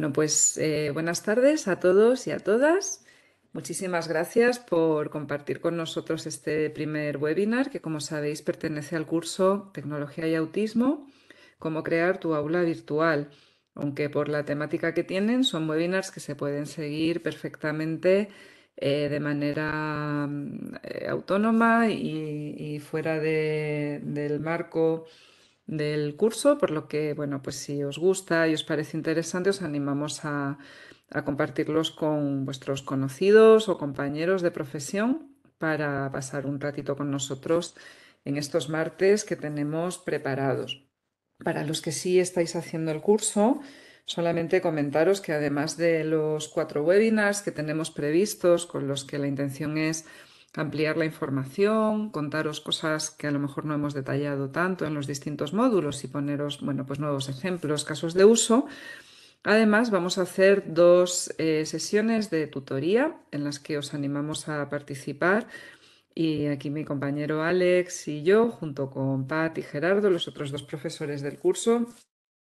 Bueno, pues buenas tardes a todos y a todas. Muchísimas gracias por compartir con nosotros este primer webinar que, como sabéis, pertenece al curso Tecnología y Autismo, cómo crear tu aula virtual. Aunque por la temática que tienen, son webinars que se pueden seguir perfectamente de manera autónoma y fuera del marco del curso, por lo que, bueno, pues si os gusta y os parece interesante, os animamos a compartirlos con vuestros conocidos o compañeros de profesión para pasar un ratito con nosotros en estos martes que tenemos preparados. Para los que sí estáis haciendo el curso, solamente comentaros que además de los 4 webinars que tenemos previstos, con los que la intención es ampliar la información, contaros cosas que a lo mejor no hemos detallado tanto en los distintos módulos y poneros, bueno, pues nuevos ejemplos, casos de uso. Además, vamos a hacer 2 sesiones de tutoría en las que os animamos a participar. Y aquí mi compañero Alex y yo, junto con Pat y Gerardo, los otros 2 profesores del curso,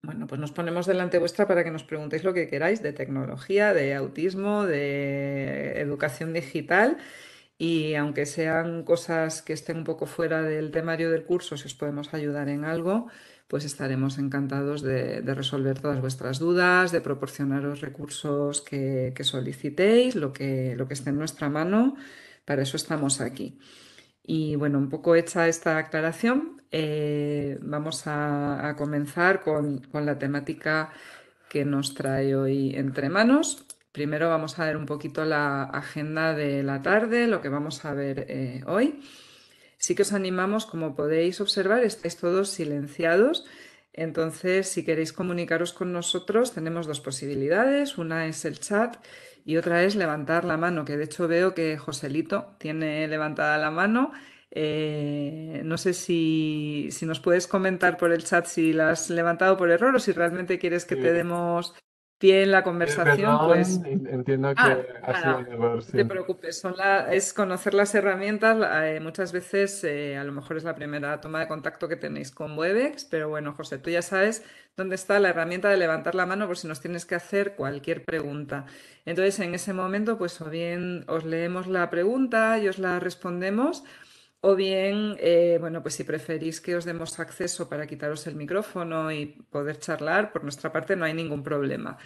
bueno, pues nos ponemos delante vuestra para que nos preguntéis lo que queráis de tecnología, de autismo, de educación digital. Y aunque sean cosas que estén un poco fuera del temario del curso, si os podemos ayudar en algo, pues estaremos encantados de resolver todas vuestras dudas, de proporcionaros recursos que solicitéis, lo que esté en nuestra mano. Para eso estamos aquí. Y bueno, un poco hecha esta aclaración, vamos a comenzar con la temática que nos trae hoy entre manos. Primero vamos a ver un poquito la agenda de la tarde, lo que vamos a ver hoy. Sí que os animamos, como podéis observar, estáis todos silenciados. Entonces, si queréis comunicaros con nosotros, tenemos 2 posibilidades. Una es el chat y otra es levantar la mano, que de hecho veo que Joselito tiene levantada la mano. No sé si nos puedes comentar por el chat si la has levantado por error o si realmente quieres que te Sí, demos pie en la conversación, pues perdón, entiendo que ah, ha sido un nada, error, no sí. te preocupes, es conocer las herramientas. Muchas veces a lo mejor es la primera toma de contacto que tenéis con Webex, pero bueno, José, tú ya sabes dónde está la herramienta de levantar la mano por si nos tienes que hacer cualquier pregunta. Entonces, en ese momento, pues o bien os leemos la pregunta y os la respondemos, o bien, bueno, pues si preferís que os demos acceso para quitaros el micrófono y poder charlar, por nuestra parte no hay ningún problema.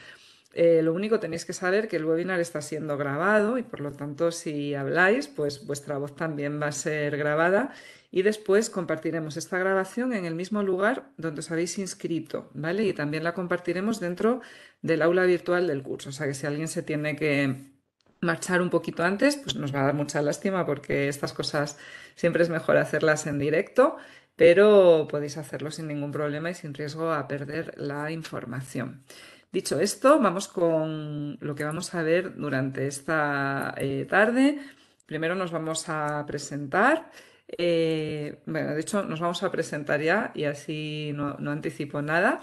Lo único tenéis que saber que el webinar está siendo grabado y por lo tanto si habláis, pues vuestra voz también va a ser grabada y después compartiremos esta grabación en el mismo lugar donde os habéis inscrito, ¿vale? Y también la compartiremos dentro del aula virtual del curso. O sea que si alguien se tiene que marchar un poquito antes, pues nos va a dar mucha lástima porque estas cosas siempre es mejor hacerlas en directo, pero podéis hacerlo sin ningún problema y sin riesgo a perder la información. Dicho esto, vamos con lo que vamos a ver durante esta tarde. Primero nos vamos a presentar. Bueno, de hecho, nos vamos a presentar ya y así no anticipo nada.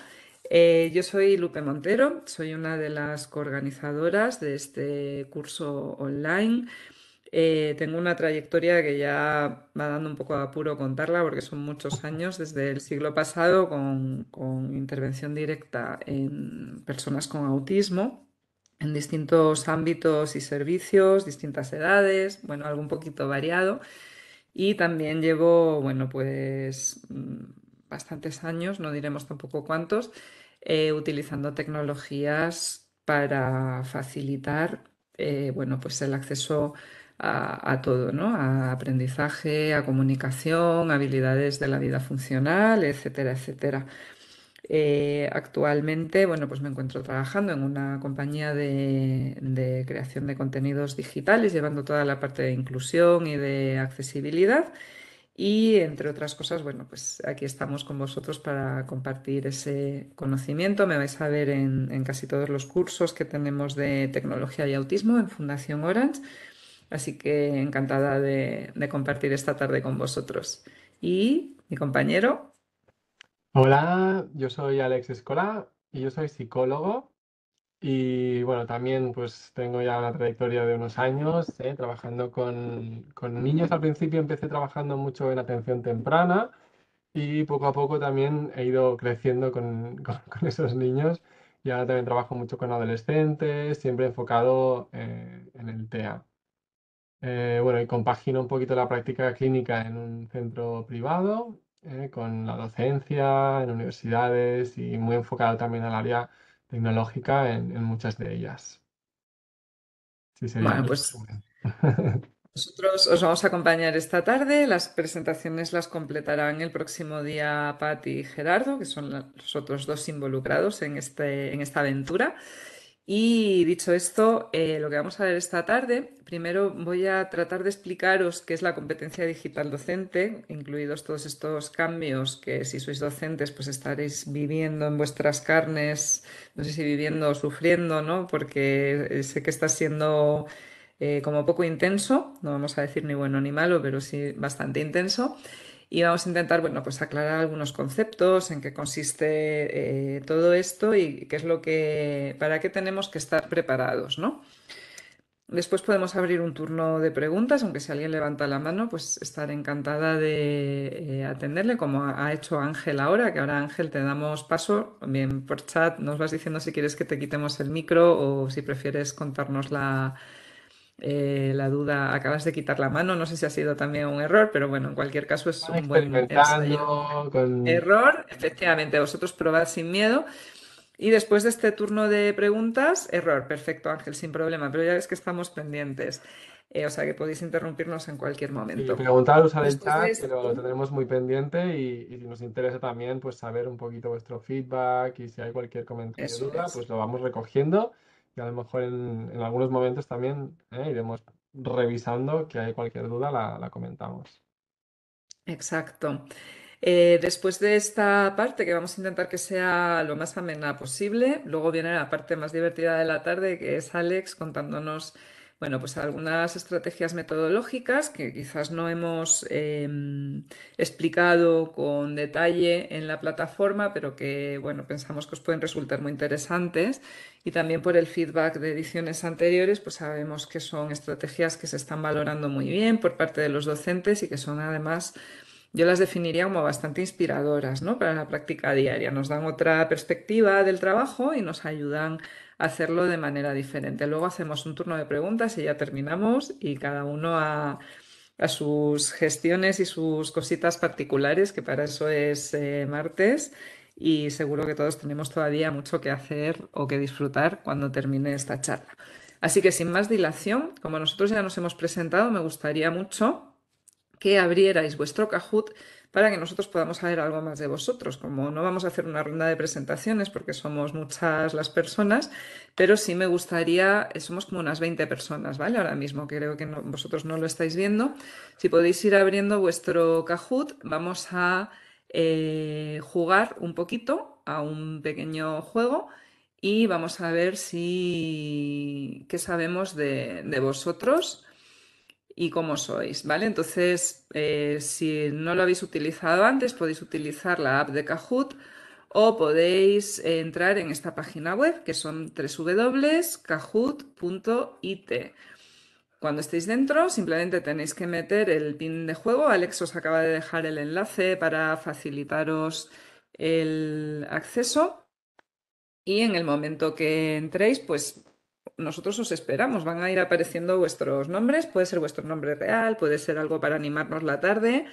Yo soy Lupe Montero, soy una de las coorganizadoras de este curso online. Tengo una trayectoria que ya va dando un poco de apuro contarla porque son muchos años desde el siglo pasado con intervención directa en personas con autismo en distintos ámbitos y servicios, distintas edades, bueno, algo un poquito variado. Y también llevo, bueno, pues bastantes años, no diremos tampoco cuántos, utilizando tecnologías para facilitar, bueno, pues el acceso a todo, ¿no? A aprendizaje, a comunicación, habilidades de la vida funcional, etcétera, etcétera. Actualmente, bueno, pues me encuentro trabajando en una compañía de creación de contenidos digitales, llevando toda la parte de inclusión y de accesibilidad. Y entre otras cosas, bueno, pues aquí estamos con vosotros para compartir ese conocimiento. Me vais a ver en casi todos los cursos que tenemos de tecnología y autismo en Fundación Orange. Así que encantada de compartir esta tarde con vosotros. Y mi compañero. Hola, yo soy Alex Escola y yo soy psicólogo y bueno, también pues tengo ya una trayectoria de unos años trabajando con niños. Al principio empecé trabajando mucho en atención temprana y poco a poco también he ido creciendo con esos niños y ahora también trabajo mucho con adolescentes, siempre enfocado en el TEA. Bueno, y compagino un poquito la práctica clínica en un centro privado, con la docencia en universidades y muy enfocado también al área tecnológica en muchas de ellas. Sí, sería Bueno, el pues resumen. nosotros os vamos a acompañar esta tarde. Las presentaciones las completarán el próximo día Patti y Gerardo, que son los otros dos involucrados en esta aventura. Y dicho esto, lo que vamos a ver esta tarde, primero voy a tratar de explicaros qué es la competencia digital docente, incluidos todos estos cambios que si sois docentes pues estaréis viviendo en vuestras carnes, no sé si viviendo o sufriendo, ¿no? Porque sé que está siendo como poco intenso, no vamos a decir ni bueno ni malo, pero sí bastante intenso. Y vamos a intentar, bueno, pues aclarar algunos conceptos, en qué consiste todo esto y qué es lo que, para qué tenemos que estar preparados, ¿no? Después podemos abrir un turno de preguntas, aunque si alguien levanta la mano, pues estaré encantada de atenderle, como ha hecho Ángel ahora, que ahora Ángel te damos paso, bien por chat nos vas diciendo si quieres que te quitemos el micro o si prefieres contarnos la duda. Acabas de quitar la mano, no sé si ha sido también un error, pero bueno, en cualquier caso es Están un buen ensayo. experimentando con... Error, efectivamente, vosotros probad sin miedo. Y después de este turno de preguntas, error, perfecto Ángel, sin problema, pero ya ves que estamos pendientes. O sea que podéis interrumpirnos en cualquier Sí, momento. preguntar, usar el Después de chat, que lo esto, tendremos muy pendiente y si nos interesa también, pues saber un poquito vuestro feedback y si hay cualquier comentario o eso duda, es. pues lo vamos recogiendo y a lo mejor en algunos momentos también iremos revisando que hay cualquier duda, la comentamos. Exacto. Después de esta parte, que vamos a intentar que sea lo más amena posible, luego viene la parte más divertida de la tarde, que es Alex contándonos, bueno, pues algunas estrategias metodológicas que quizás no hemos explicado con detalle en la plataforma, pero que, bueno, pensamos que os pueden resultar muy interesantes. Y también por el feedback de ediciones anteriores, pues sabemos que son estrategias que se están valorando muy bien por parte de los docentes y que son además, yo las definiría como bastante inspiradoras, ¿no? Para la práctica diaria. Nos dan otra perspectiva del trabajo y nos ayudan a hacerlo de manera diferente. Luego hacemos un turno de preguntas y ya terminamos y cada uno a sus gestiones y sus cositas particulares, que para eso es martes. Y seguro que todos tenemos todavía mucho que hacer o que disfrutar cuando termine esta charla. Así que sin más dilación, como nosotros ya nos hemos presentado, me gustaría mucho que abrierais vuestro Kahoot para que nosotros podamos saber algo más de vosotros. Como no vamos a hacer una ronda de presentaciones porque somos muchas las personas, pero sí me gustaría, somos como unas 20 personas, ¿vale? Ahora mismo creo que vosotros no lo estáis viendo. Si podéis ir abriendo vuestro Kahoot, vamos a jugar un poquito a un pequeño juego y vamos a ver si qué sabemos de vosotros y cómo sois, ¿vale? Entonces, si no lo habéis utilizado antes, podéis utilizar la app de Kahoot o podéis entrar en esta página web que son www.kahoot.it. Cuando estéis dentro, simplemente tenéis que meter el pin de juego. Alex os acaba de dejar el enlace para facilitaros el acceso. Y en el momento que entréis, pues nosotros os esperamos. Van a ir apareciendo vuestros nombres. Puede ser vuestro nombre real, puede ser algo para animarnos la tarde.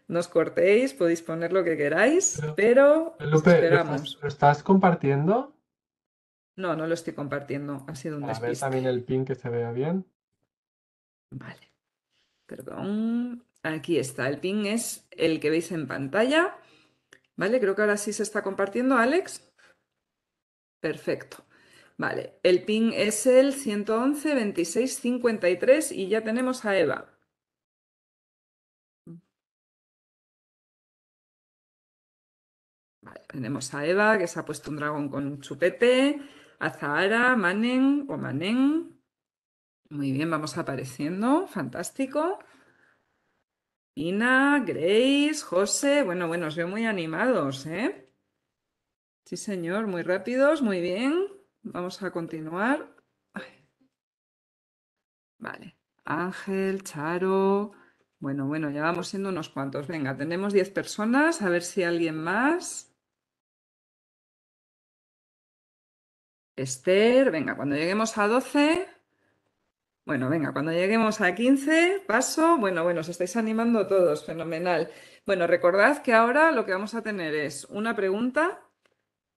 No os cortéis, podéis poner lo que queráis, Pero, pero os Lupe, esperamos. lo estás compartiendo? No, no lo estoy compartiendo. Ha sido un Para ver despiste. también el pin que se vea bien. Vale, perdón. Aquí está. El pin es el que veis en pantalla. Vale, creo que ahora sí se está compartiendo, Alex. Perfecto. Vale, el pin es el 111 26 53 y ya tenemos a Eva. Vale, tenemos a Eva que se ha puesto un dragón con un chupete, a Zahara, Manen o Manen. Muy bien, vamos apareciendo. Fantástico. Ina, Grace, José. Bueno, bueno, os veo muy animados, ¿eh? Sí, señor, muy rápidos, muy bien. Vamos a continuar. Vale. Ángel, Charo. Bueno, bueno, ya vamos siendo unos cuantos. Venga, tenemos 10 personas. A ver si alguien más. Esther, venga, cuando lleguemos a 12, bueno, venga, cuando lleguemos a 15, paso. Bueno, os estáis animando todos, fenomenal. Bueno, recordad que ahora lo que vamos a tener es una pregunta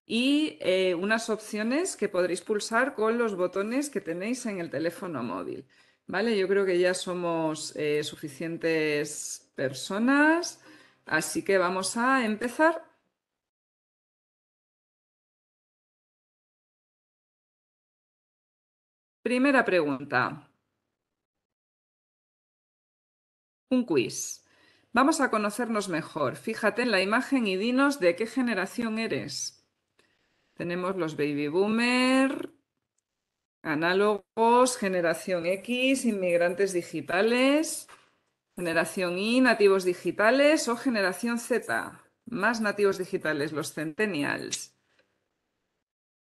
y unas opciones que podréis pulsar con los botones que tenéis en el teléfono móvil. ¿Vale? Yo creo que ya somos suficientes personas, así que vamos a empezar. Primera pregunta, un quiz. Vamos a conocernos mejor. Fíjate en la imagen y dinos de qué generación eres. Tenemos los baby boomer, análogos, generación X, inmigrantes digitales, generación Y, nativos digitales o generación Z, más nativos digitales, los centennials.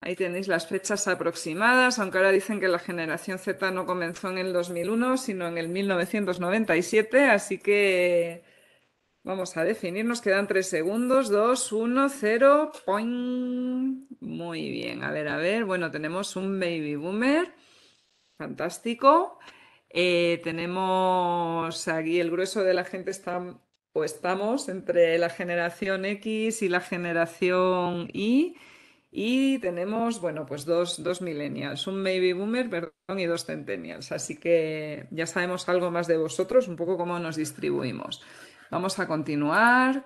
Ahí tenéis las fechas aproximadas, aunque ahora dicen que la generación Z no comenzó en el 2001, sino en el 1997, así que vamos a definir, nos quedan 3 segundos, 2, 1, 0, ¡poing! Muy bien, a ver, bueno, tenemos un baby boomer, fantástico. Tenemos aquí el grueso de la gente está, o estamos entre la generación X y la generación Y. Y tenemos, bueno, pues dos millennials, un baby boomer, perdón, y dos centennials. Así que ya sabemos algo más de vosotros, un poco cómo nos distribuimos. Vamos a continuar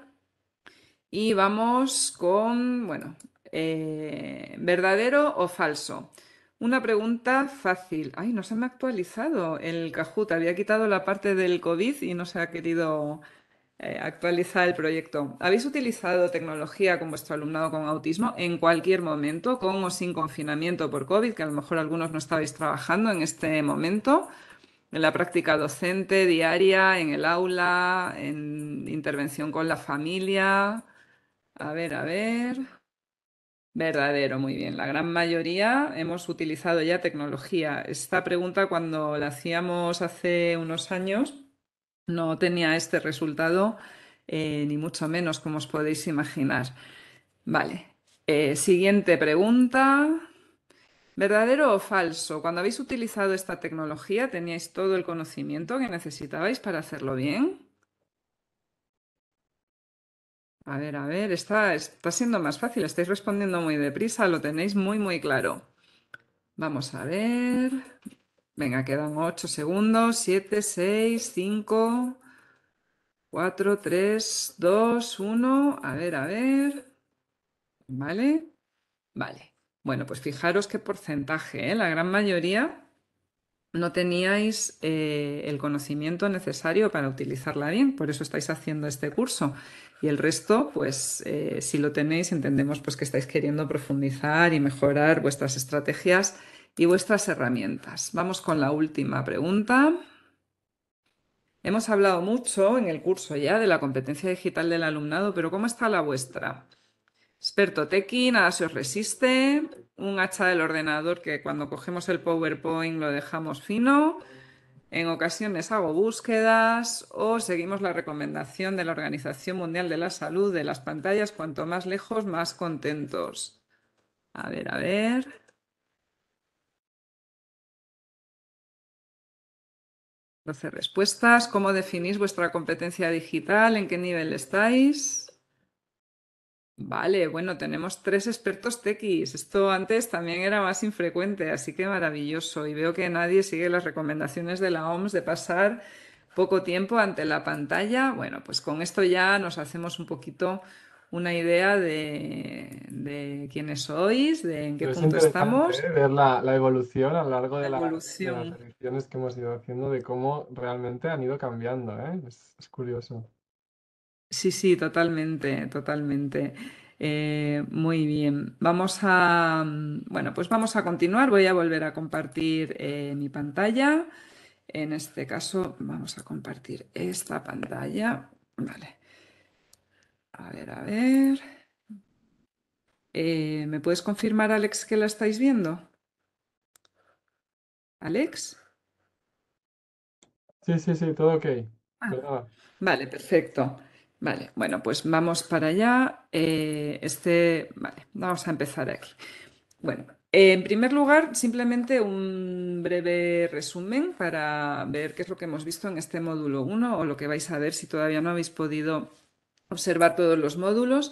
y vamos con, bueno, ¿verdadero o falso? Una pregunta fácil. Ay, no se me ha actualizado el Kahoot. Había quitado la parte del COVID y no se ha querido actualizar el proyecto. ¿Habéis utilizado tecnología con vuestro alumnado con autismo en cualquier momento, con o sin confinamiento por COVID, que a lo mejor algunos no estabais trabajando en este momento? En la práctica docente diaria, en el aula, en intervención con la familia. A ver. Verdadero, muy bien. La gran mayoría hemos utilizado ya tecnología. Esta pregunta, cuando la hacíamos hace unos años, no tenía este resultado, ni mucho menos, como os podéis imaginar. Vale. Siguiente pregunta. ¿Verdadero o falso? Cuando habéis utilizado esta tecnología, ¿teníais todo el conocimiento que necesitabais para hacerlo bien? A ver, está siendo más fácil. Estáis respondiendo muy deprisa, lo tenéis muy claro. Vamos a ver. Venga, quedan 8 segundos. 7, 6, 5, 4, 3, 2, 1. A ver. ¿Vale? Vale. Bueno, pues fijaros qué porcentaje, ¿eh? La gran mayoría no teníais el conocimiento necesario para utilizarla bien, por eso estáis haciendo este curso. Y el resto, pues si lo tenéis, entendemos pues que estáis queriendo profundizar y mejorar vuestras estrategias y vuestras herramientas. Vamos con la última pregunta. Hemos hablado mucho en el curso ya de la competencia digital del alumnado, pero ¿cómo está la vuestra? Experto tequi, nada se os resiste, un hacha del ordenador que cuando cogemos el PowerPoint lo dejamos fino, en ocasiones hago búsquedas o seguimos la recomendación de la Organización Mundial de la Salud de las pantallas cuanto más lejos, más contentos. A ver. 12 respuestas. ¿Cómo definís vuestra competencia digital? ¿En qué nivel estáis? Vale, bueno, tenemos 3 expertos tequis. Esto antes también era más infrecuente, así que maravilloso. Y veo que nadie sigue las recomendaciones de la OMS de pasar poco tiempo ante la pantalla. Bueno, pues con esto ya nos hacemos un poquito una idea de quiénes sois, de en qué Pero es punto interesante, estamos, ver la evolución a lo largo la de las evolución. ediciones que hemos ido haciendo, de cómo realmente han ido cambiando, ¿eh? Es curioso. Sí, totalmente. Muy bien. Bueno, pues vamos a continuar. Voy a volver a compartir mi pantalla. En este caso, vamos a compartir esta pantalla. Vale. A ver. ¿Me puedes confirmar, Alex, que la estáis viendo? ¿Alex? Sí, todo ok. Ah, ¿Verdad? vale, perfecto. Vale, bueno, pues vamos para allá. Vale, vamos a empezar aquí. Bueno, En primer lugar, simplemente un breve resumen para ver qué es lo que hemos visto en este módulo 1 o lo que vais a ver si todavía no habéis podido observar todos los módulos.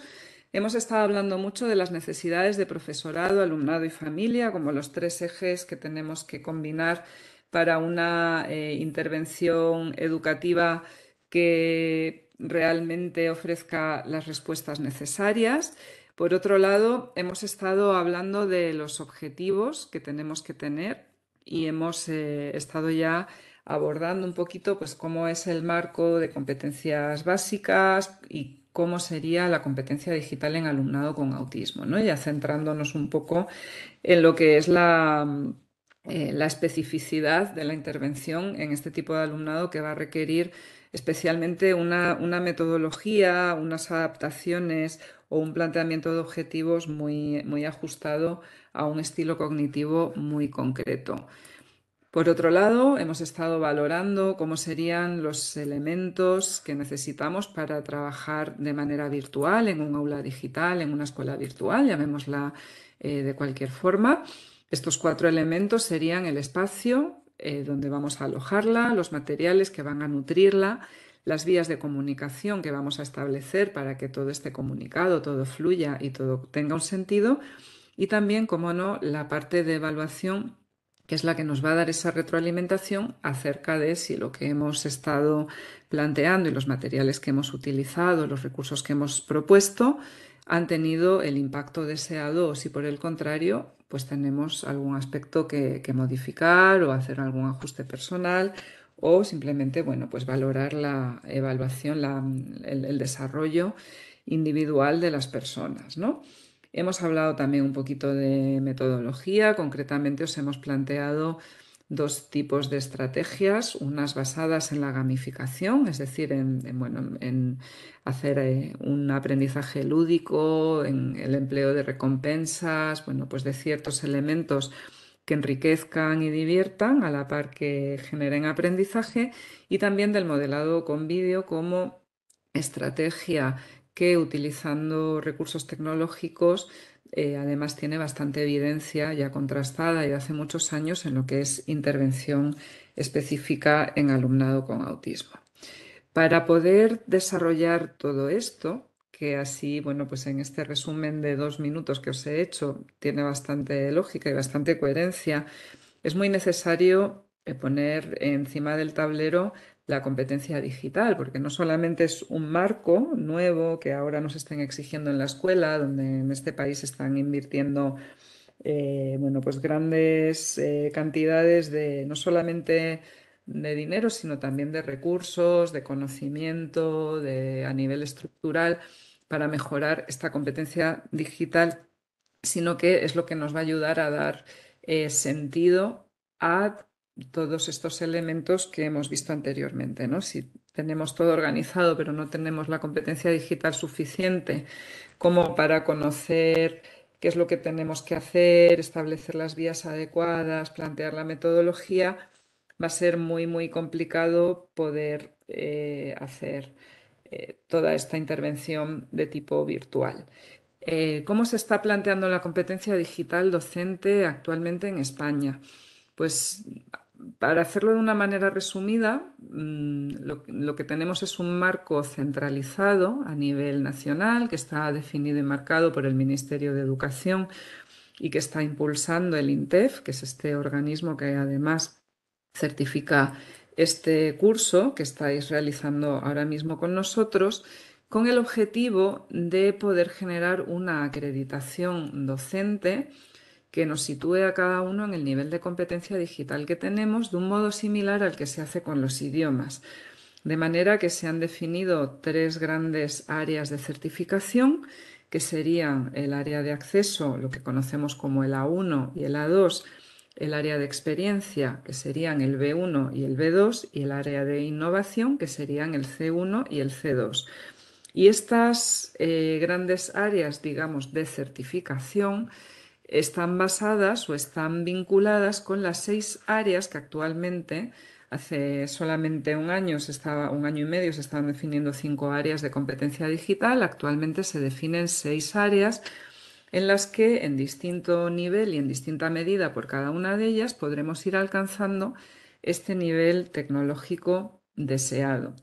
Hemos estado hablando mucho de las necesidades de profesorado, alumnado y familia como los tres ejes que tenemos que combinar para una intervención educativa que realmente ofrezca las respuestas necesarias. Por otro lado, hemos estado hablando de los objetivos que tenemos que tener y hemos estado ya abordando un poquito pues cómo es el marco de competencias básicas y cómo sería la competencia digital en alumnado con autismo, ¿no? Ya centrándonos un poco en lo que es la especificidad de la intervención en este tipo de alumnado que va a requerir especialmente una metodología, unas adaptaciones o un planteamiento de objetivos muy ajustado a un estilo cognitivo muy concreto. Por otro lado, hemos estado valorando cómo serían los elementos que necesitamos para trabajar de manera virtual en un aula digital, en una escuela virtual, llamémosla de cualquier forma. Estos cuatro elementos serían el espacio donde vamos a alojarla, los materiales que van a nutrirla, las vías de comunicación que vamos a establecer para que todo esté comunicado, todo fluya y todo tenga un sentido, y también, como no, la parte de evaluación que es la que nos va a dar esa retroalimentación acerca de si lo que hemos estado planteando y los materiales que hemos utilizado, los recursos que hemos propuesto, han tenido el impacto deseado o si por el contrario, pues tenemos algún aspecto que modificar o hacer algún ajuste personal o simplemente, bueno, pues valorar la evaluación, el desarrollo individual de las personas, ¿no? Hemos hablado también un poquito de metodología, concretamente os hemos planteado dos tipos de estrategias, unas basadas en la gamificación, es decir, en hacer un aprendizaje lúdico, en el empleo de recompensas, bueno, pues de ciertos elementos que enriquezcan y diviertan a la par que generen aprendizaje, y también del modelado con vídeo como estrategia que utilizando recursos tecnológicos además tiene bastante evidencia ya contrastada y de hace muchos años en lo que es intervención específica en alumnado con autismo. Para poder desarrollar todo esto, que así, bueno, pues en este resumen de 2 minutos que os he hecho tiene bastante lógica y bastante coherencia, es muy necesario poner encima del tablero la competencia digital, porque no solamente es un marco nuevo que ahora nos estén exigiendo en la escuela, donde en este país están invirtiendo bueno, pues grandes cantidades de no solamente de dinero, sino también de recursos, de conocimiento, a nivel estructural, para mejorar esta competencia digital, sino que es lo que nos va a ayudar a dar sentido a todos estos elementos que hemos visto anteriormente, ¿no? Si tenemos todo organizado, pero no tenemos la competencia digital suficiente como para conocer qué es lo que tenemos que hacer, establecer las vías adecuadas, plantear la metodología, va a ser muy complicado poder hacer toda esta intervención de tipo virtual. ¿Cómo se está planteando la competencia digital docente actualmente en España? Pues para hacerlo de una manera resumida, lo que tenemos es un marco centralizado a nivel nacional que está definido y marcado por el Ministerio de Educación y que está impulsando el INTEF, que es este organismo que además certifica este curso que estáis realizando ahora mismo con nosotros, con el objetivo de poder generar una acreditación docente que nos sitúe a cada uno en el nivel de competencia digital que tenemos, de un modo similar al que se hace con los idiomas. De manera que se han definido tres grandes áreas de certificación, que serían el área de acceso, lo que conocemos como el A1 y el A2, el área de experiencia, que serían el B1 y el B2, y el área de innovación, que serían el C1 y el C2. Y estas grandes áreas, digamos, de certificación están basadas o están vinculadas con las 6 áreas que actualmente, hace solamente un año y medio, se estaban definiendo 5 áreas de competencia digital. Actualmente se definen 6 áreas en las que en distinto nivel y en distinta medida por cada una de ellas podremos ir alcanzando este nivel tecnológico deseado.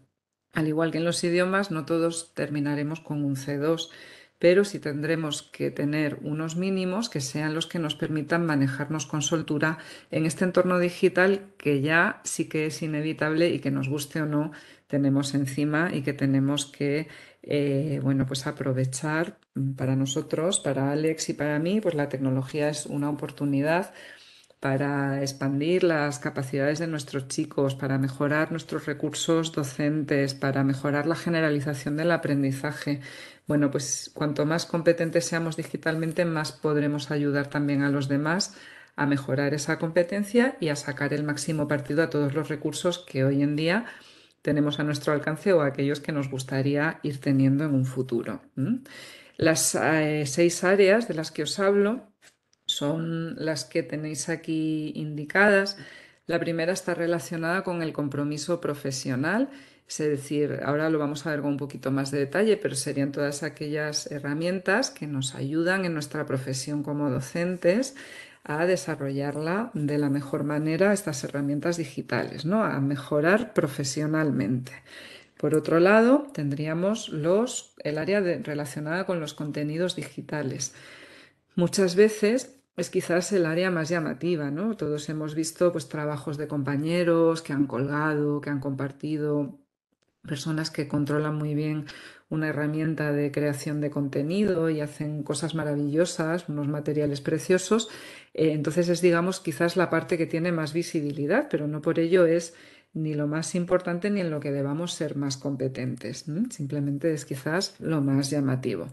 Al igual que en los idiomas, no todos terminaremos con un C2, pero sí tendremos que tener unos mínimos que sean los que nos permitan manejarnos con soltura en este entorno digital que ya sí que es inevitable y que nos guste o no tenemos encima y que tenemos que bueno, pues aprovechar para nosotros, para Alex y para mí, pues la tecnología es una oportunidad para expandir las capacidades de nuestros chicos, para mejorar nuestros recursos docentes, para mejorar la generalización del aprendizaje. Bueno, pues cuanto más competentes seamos digitalmente, más podremos ayudar también a los demás a mejorar esa competencia y a sacar el máximo partido a todos los recursos que hoy en día tenemos a nuestro alcance o a aquellos que nos gustaría ir teniendo en un futuro. Las 6 áreas de las que os hablo son las que tenéis aquí indicadas. La primera está relacionada con el compromiso profesional, es decir, ahora lo vamos a ver con un poquito más de detalle, pero serían todas aquellas herramientas que nos ayudan en nuestra profesión como docentes a desarrollarla de la mejor manera, estas herramientas digitales, ¿no? A mejorar profesionalmente. Por otro lado, tendríamos el área relacionada con los contenidos digitales. Muchas veces es quizás el área más llamativa, ¿no? Todos hemos visto pues trabajos de compañeros que han colgado, que han compartido, personas que controlan muy bien una herramienta de creación de contenido y hacen cosas maravillosas, unos materiales preciosos. Entonces es, digamos, quizás la parte que tiene más visibilidad, pero no por ello es ni lo más importante ni en lo que debamos ser más competentes. Simplemente es quizás lo más llamativo.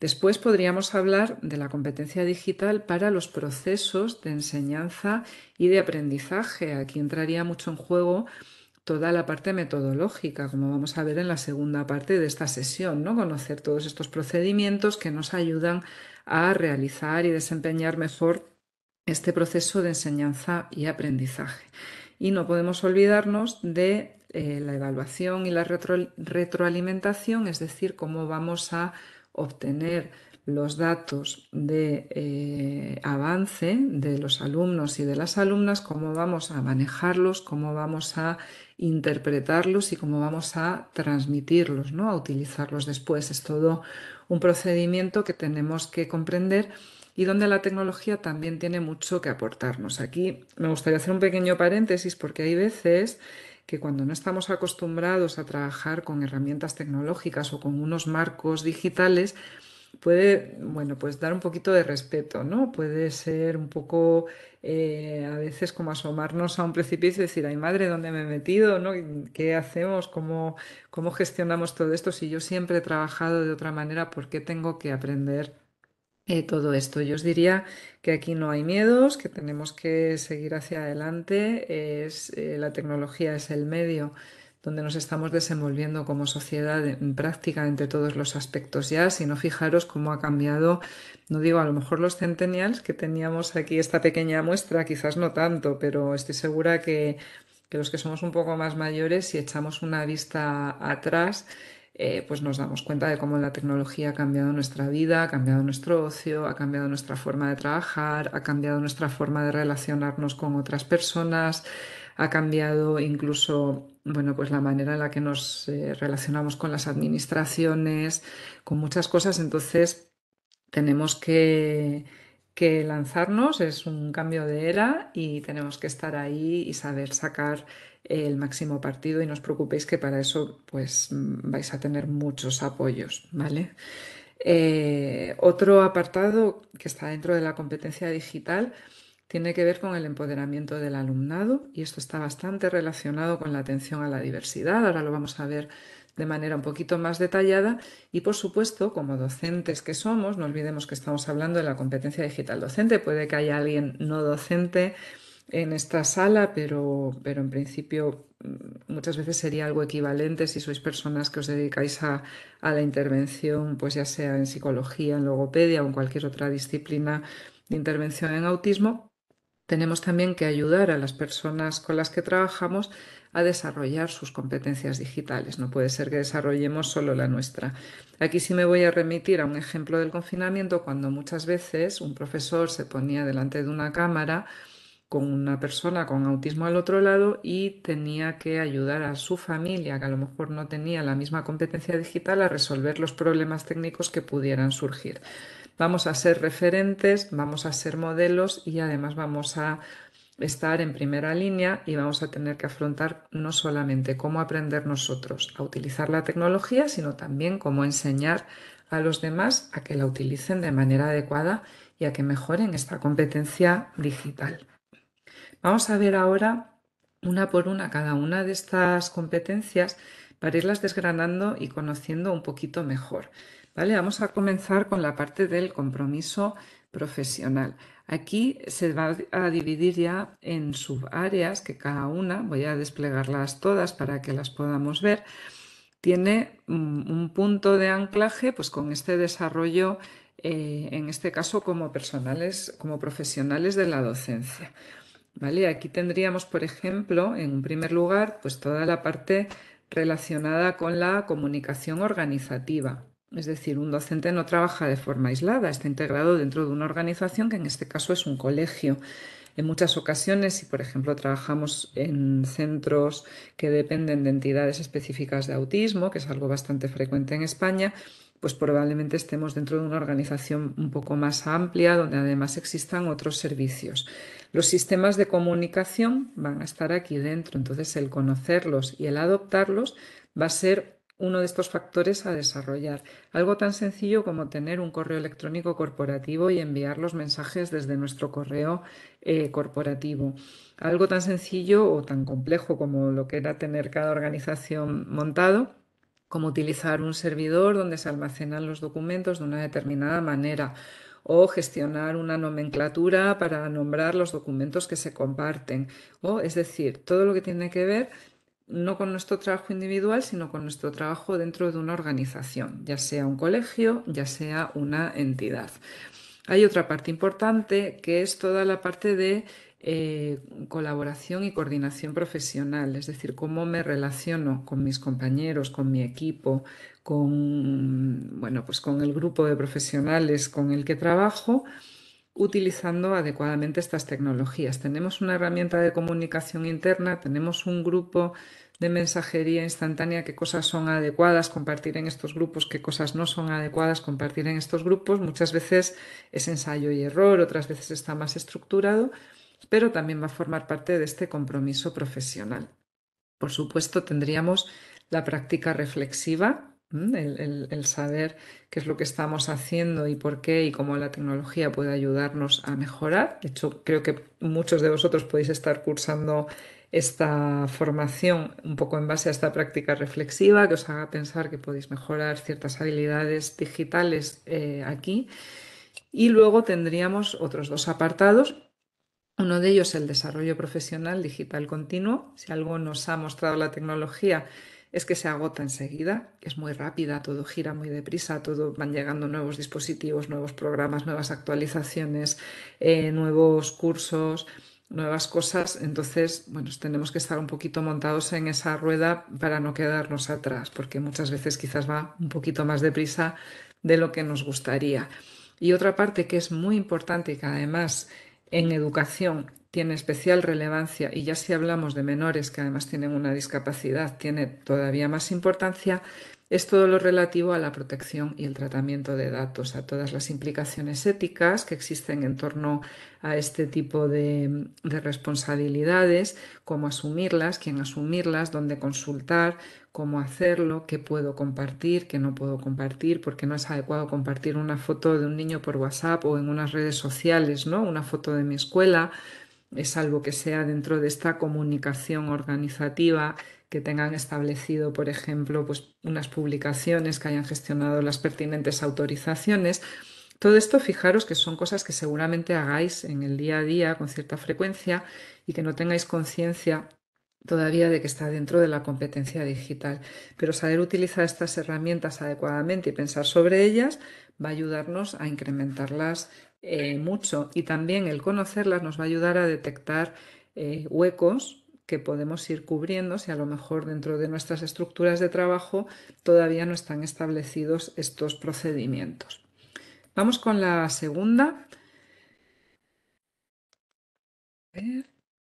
Después podríamos hablar de la competencia digital para los procesos de enseñanza y de aprendizaje. Aquí entraría mucho en juego toda la parte metodológica, como vamos a ver en la segunda parte de esta sesión, ¿no? Conocer todos estos procedimientos que nos ayudan a realizar y desempeñar mejor este proceso de enseñanza y aprendizaje. Y no podemos olvidarnos de la evaluación y la retroalimentación, es decir, cómo vamos a obtener los datos de avance de los alumnos y de las alumnas, cómo vamos a manejarlos, cómo vamos a interpretarlos y cómo vamos a transmitirlos, ¿no? A utilizarlos después. Es todo un procedimiento que tenemos que comprender y donde la tecnología también tiene mucho que aportarnos. Aquí me gustaría hacer un pequeño paréntesis porque hay veces que cuando no estamos acostumbrados a trabajar con herramientas tecnológicas o con unos marcos digitales, puede, bueno, pues dar un poquito de respeto, ¿no? Puede ser un poco a veces como asomarnos a un precipicio y decir, ay madre, ¿dónde me he metido? ¿No? ¿Qué hacemos? ¿Cómo gestionamos todo esto? Si yo siempre he trabajado de otra manera, ¿por qué tengo que aprender todo esto? Yo os diría que aquí no hay miedos, que tenemos que seguir hacia adelante. La tecnología es el medio donde nos estamos desenvolviendo como sociedad en prácticamente todos los aspectos ya. Si no, fijaros cómo ha cambiado, no digo a lo mejor los centennials que teníamos aquí esta pequeña muestra, quizás no tanto, pero estoy segura que los que somos un poco más mayores, si echamos una vista atrás, pues nos damos cuenta de cómo la tecnología ha cambiado nuestra vida, ha cambiado nuestro ocio, ha cambiado nuestra forma de trabajar, ha cambiado nuestra forma de relacionarnos con otras personas, ha cambiado incluso, bueno, pues la manera en la que nos relacionamos con las administraciones, con muchas cosas. Entonces, tenemos que lanzarnos, es un cambio de era y tenemos que estar ahí y saber sacar el máximo partido y no os preocupéis que para eso pues vais a tener muchos apoyos, ¿vale? Otro apartado que está dentro de la competencia digital tiene que ver con el empoderamiento del alumnado y esto está bastante relacionado con la atención a la diversidad. Ahora lo vamos a ver de manera un poquito más detallada y, por supuesto, como docentes que somos, no olvidemos que estamos hablando de la competencia digital docente. Puede que haya alguien no docente en esta sala, pero en principio muchas veces sería algo equivalente si sois personas que os dedicáis a la intervención, pues ya sea en psicología, en logopedia o en cualquier otra disciplina de intervención en autismo. Tenemos también que ayudar a las personas con las que trabajamos a desarrollar sus competencias digitales. No puede ser que desarrollemos solo la nuestra. Aquí sí me voy a remitir a un ejemplo del confinamiento, cuando muchas veces un profesor se ponía delante de una cámara con una persona con autismo al otro lado y tenía que ayudar a su familia, que a lo mejor no tenía la misma competencia digital, a resolver los problemas técnicos que pudieran surgir. Vamos a ser referentes, vamos a ser modelos y además vamos a estar en primera línea y vamos a tener que afrontar no solamente cómo aprender nosotros a utilizar la tecnología, sino también cómo enseñar a los demás a que la utilicen de manera adecuada y a que mejoren esta competencia digital. Vamos a ver ahora una por una cada una de estas competencias para irlas desgranando y conociendo un poquito mejor. ¿Vale? Vamos a comenzar con la parte del compromiso profesional. Aquí se va a dividir ya en subáreas que cada una, voy a desplegarlas todas para que las podamos ver, tiene un punto de anclaje pues con este desarrollo, en este caso como personales, como profesionales de la docencia. ¿Vale? Aquí tendríamos, por ejemplo, en un primer lugar, pues toda la parte relacionada con la comunicación organizativa. Es decir, un docente no trabaja de forma aislada, está integrado dentro de una organización que en este caso es un colegio. En muchas ocasiones, si por ejemplo trabajamos en centros que dependen de entidades específicas de autismo, que es algo bastante frecuente en España, pues probablemente estemos dentro de una organización un poco más amplia, donde además existan otros servicios. Los sistemas de comunicación van a estar aquí dentro, entonces el conocerlos y el adoptarlos va a ser uno de estos factores a desarrollar. Algo tan sencillo como tener un correo electrónico corporativo y enviar los mensajes desde nuestro correo corporativo. Algo tan sencillo o tan complejo como lo que era tener cada organización montado, como utilizar un servidor donde se almacenan los documentos de una determinada manera o gestionar una nomenclatura para nombrar los documentos que se comparten, o es decir, todo lo que tiene que ver no con nuestro trabajo individual, sino con nuestro trabajo dentro de una organización, ya sea un colegio, ya sea una entidad. Hay otra parte importante que es toda la parte de colaboración y coordinación profesional, es decir, cómo me relaciono con mis compañeros, con mi equipo, con, bueno, pues con el grupo de profesionales con el que trabajo, utilizando adecuadamente estas tecnologías. Tenemos una herramienta de comunicación interna, tenemos un grupo de mensajería instantánea, qué cosas son adecuadas compartir en estos grupos, qué cosas no son adecuadas compartir en estos grupos. Muchas veces es ensayo y error, otras veces está más estructurado, pero también va a formar parte de este compromiso profesional. Por supuesto, tendríamos la práctica reflexiva, el saber qué es lo que estamos haciendo y por qué y cómo la tecnología puede ayudarnos a mejorar. De hecho, creo que muchos de vosotros podéis estar cursando esta formación un poco en base a esta práctica reflexiva que os haga pensar que podéis mejorar ciertas habilidades digitales aquí. Y luego tendríamos otros dos apartados. Uno de ellos, el desarrollo profesional digital continuo. Si algo nos ha mostrado la tecnología es que se agota enseguida, que es muy rápida, todo gira muy deprisa, todo van llegando nuevos dispositivos, nuevos programas, nuevas actualizaciones, nuevos cursos, nuevas cosas. Entonces, bueno, tenemos que estar un poquito montados en esa rueda para no quedarnos atrás, porque muchas veces quizás va un poquito más deprisa de lo que nos gustaría. Y otra parte que es muy importante y que además en educación tiene especial relevancia, y ya si hablamos de menores que además tienen una discapacidad, tiene todavía más importancia, es todo lo relativo a la protección y el tratamiento de datos, a todas las implicaciones éticas que existen en torno a este tipo de responsabilidades, cómo asumirlas, quién asumirlas, dónde consultar, cómo hacerlo, qué puedo compartir, qué no puedo compartir, porque no es adecuado compartir una foto de un niño por WhatsApp o en unas redes sociales, ¿no? Una foto de mi escuela, es algo que sea dentro de esta comunicación organizativa, que tengan establecido, por ejemplo, pues unas publicaciones, que hayan gestionado las pertinentes autorizaciones. Todo esto, fijaros que son cosas que seguramente hagáis en el día a día con cierta frecuencia y que no tengáis conciencia todavía de que está dentro de la competencia digital. Pero saber utilizar estas herramientas adecuadamente y pensar sobre ellas va a ayudarnos a incrementarlas mucho. Y también el conocerlas nos va a ayudar a detectar huecos que podemos ir cubriendo si a lo mejor dentro de nuestras estructuras de trabajo todavía no están establecidos estos procedimientos. Vamos con la segunda.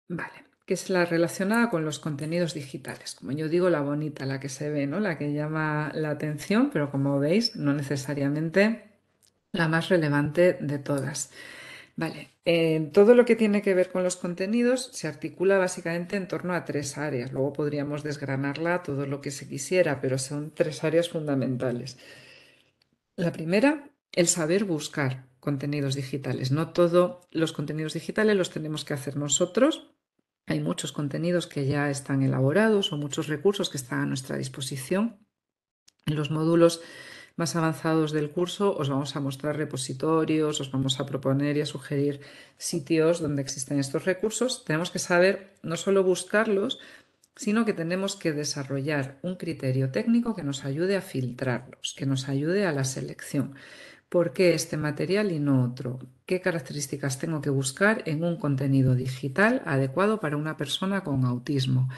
Vale, que es la relacionada con los contenidos digitales. Como yo digo, la bonita, la que se ve, ¿no? La que llama la atención, pero como veis, no necesariamente la más relevante de todas. Vale, todo lo que tiene que ver con los contenidos se articula básicamente en torno a tres áreas. Luego podríamos desgranarla todo lo que se quisiera, pero son tres áreas fundamentales. La primera, el saber buscar contenidos digitales. No todos los contenidos digitales los tenemos que hacer nosotros. Hay muchos contenidos que ya están elaborados o muchos recursos que están a nuestra disposición. En los módulos más avanzados del curso os vamos a mostrar repositorios, os vamos a proponer y a sugerir sitios donde existen estos recursos. Tenemos que saber no solo buscarlos, sino que tenemos que desarrollar un criterio técnico que nos ayude a filtrarlos, que nos ayude a la selección. ¿Por qué este material y no otro? ¿Qué características tengo que buscar en un contenido digital adecuado para una persona con autismo?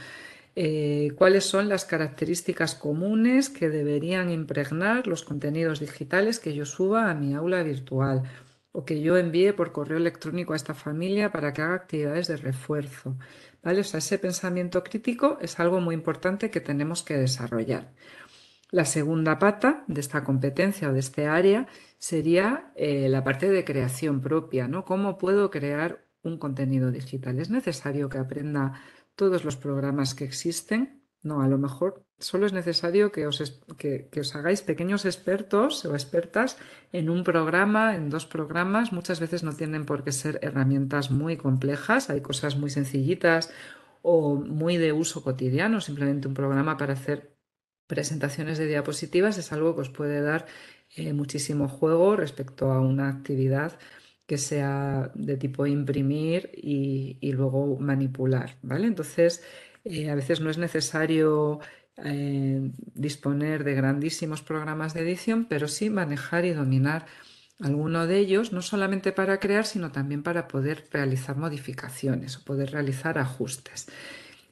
¿Cuáles son las características comunes que deberían impregnar los contenidos digitales que yo suba a mi aula virtual o que yo envíe por correo electrónico a esta familia para que haga actividades de refuerzo? ¿Vale? O sea, ese pensamiento crítico es algo muy importante que tenemos que desarrollar. La segunda pata de esta competencia o de este área sería la parte de creación propia, ¿no? ¿Cómo puedo crear un contenido digital? ¿Es necesario que aprenda todos los programas que existen? No, a lo mejor solo es necesario que os hagáis pequeños expertos o expertas en un programa, en dos programas. Muchas veces no tienen por qué ser herramientas muy complejas, hay cosas muy sencillitas o muy de uso cotidiano, simplemente un programa para hacer presentaciones de diapositivas es algo que os puede dar muchísimo juego respecto a una actividad que sea de tipo imprimir y luego manipular, ¿vale? Entonces, a veces no es necesario disponer de grandísimos programas de edición, pero sí manejar y dominar alguno de ellos, no solamente para crear, sino también para poder realizar modificaciones o poder realizar ajustes.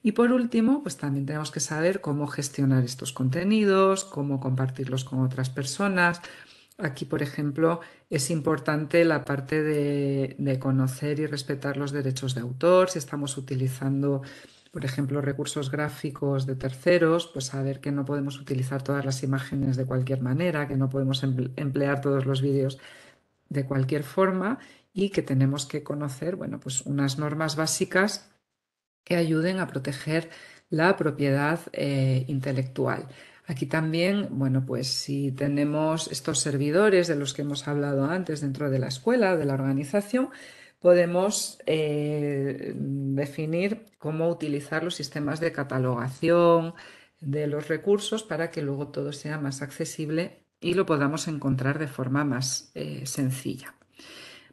Y por último, pues también tenemos que saber cómo gestionar estos contenidos, cómo compartirlos con otras personas. Aquí, por ejemplo, es importante la parte de conocer y respetar los derechos de autor. Si estamos utilizando, por ejemplo, recursos gráficos de terceros, pues saber que no podemos utilizar todas las imágenes de cualquier manera, que no podemos emplear todos los vídeos de cualquier forma y que tenemos que conocer, bueno, pues unas normas básicas que ayuden a proteger la propiedad intelectual. Aquí también, bueno, pues si tenemos estos servidores de los que hemos hablado antes dentro de la escuela, de la organización, podemos definir cómo utilizar los sistemas de catalogación de los recursos para que luego todo sea más accesible y lo podamos encontrar de forma más sencilla.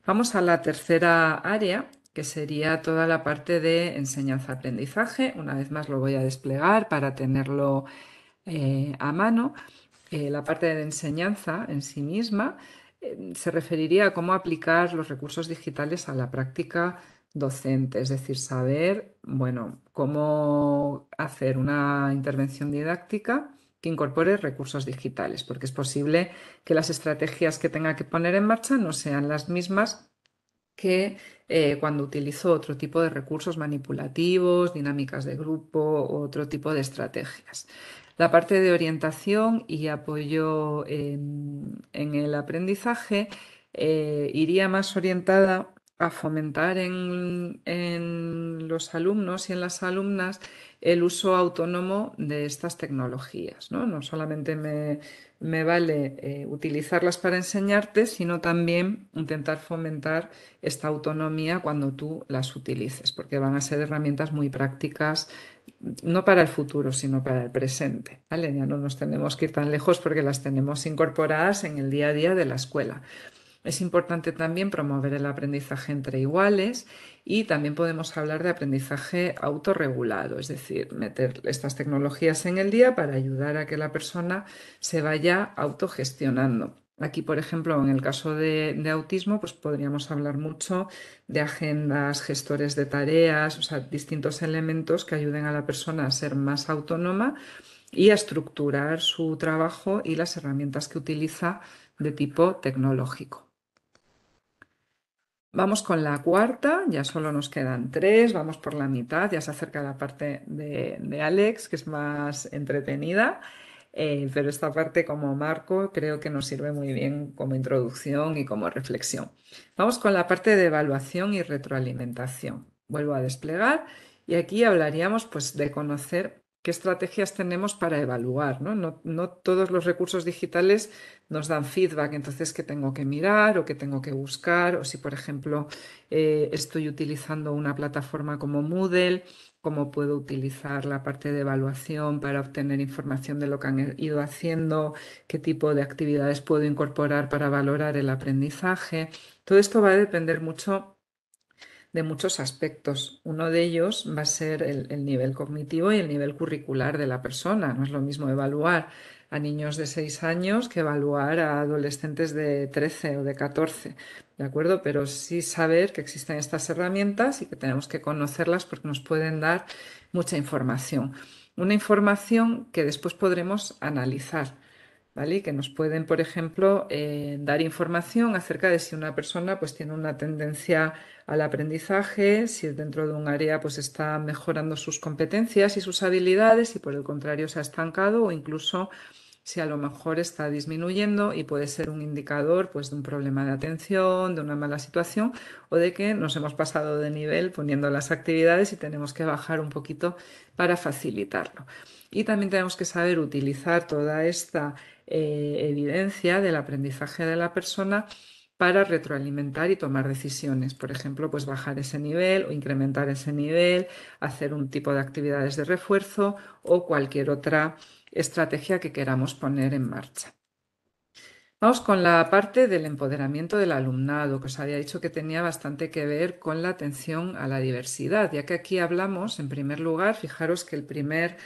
Vamos a la tercera área, que sería toda la parte de enseñanza-aprendizaje. Una vez más lo voy a desplegar para tenerlo a mano. La parte de enseñanza en sí misma se referiría a cómo aplicar los recursos digitales a la práctica docente, es decir, saber, bueno, cómo hacer una intervención didáctica que incorpore recursos digitales, porque es posible que las estrategias que tenga que poner en marcha no sean las mismas que cuando utilizo otro tipo de recursos manipulativos, dinámicas de grupo u otro tipo de estrategias. La parte de orientación y apoyo en el aprendizaje iría más orientada a fomentar en los alumnos y en las alumnas el uso autónomo de estas tecnologías, ¿no? No solamente me vale utilizarlas para enseñarte, sino también intentar fomentar esta autonomía cuando tú las utilices, porque van a ser herramientas muy prácticas, no para el futuro, sino para el presente, ¿vale? Ya no nos tenemos que ir tan lejos porque las tenemos incorporadas en el día a día de la escuela. Es importante también promover el aprendizaje entre iguales y también podemos hablar de aprendizaje autorregulado, es decir, meter estas tecnologías en el día para ayudar a que la persona se vaya autogestionando. Aquí, por ejemplo, en el caso de autismo, pues podríamos hablar mucho de agendas, gestores de tareas, o sea, distintos elementos que ayuden a la persona a ser más autónoma y a estructurar su trabajo y las herramientas que utiliza de tipo tecnológico. Vamos con la cuarta, ya solo nos quedan tres, vamos por la mitad, ya se acerca la parte de Alex, que es más entretenida, pero esta parte como marco creo que nos sirve muy bien como introducción y como reflexión. Vamos con la parte de evaluación y retroalimentación. Vuelvo a desplegar y aquí hablaríamos pues de conocer qué estrategias tenemos para evaluar, ¿no? No todos los recursos digitales nos dan feedback, entonces qué tengo que mirar o qué tengo que buscar, o si por ejemplo estoy utilizando una plataforma como Moodle, cómo puedo utilizar la parte de evaluación para obtener información de lo que han ido haciendo, qué tipo de actividades puedo incorporar para valorar el aprendizaje. Todo esto va a depender mucho de muchos aspectos. Uno de ellos va a ser el nivel cognitivo y el nivel curricular de la persona. No es lo mismo evaluar a niños de 6 años que evaluar a adolescentes de 13 o de 14, ¿de acuerdo? Pero sí saber que existen estas herramientas y que tenemos que conocerlas porque nos pueden dar mucha información. Una información que después podremos analizar. ¿Vale? Que nos pueden, por ejemplo, dar información acerca de si una persona pues, tiene una tendencia al aprendizaje, si dentro de un área pues, está mejorando sus competencias y sus habilidades, y por el contrario se ha estancado o incluso si a lo mejor está disminuyendo y puede ser un indicador pues, de un problema de atención, de una mala situación o de que nos hemos pasado de nivel poniendo las actividades y tenemos que bajar un poquito para facilitarlo. Y también tenemos que saber utilizar toda esta evidencia del aprendizaje de la persona para retroalimentar y tomar decisiones. Por ejemplo, pues bajar ese nivel o incrementar ese nivel, hacer un tipo de actividades de refuerzo o cualquier otra estrategia que queramos poner en marcha. Vamos con la parte del empoderamiento del alumnado, que os había dicho que tenía bastante que ver con la atención a la diversidad, ya que aquí hablamos, en primer lugar, fijaros que el primer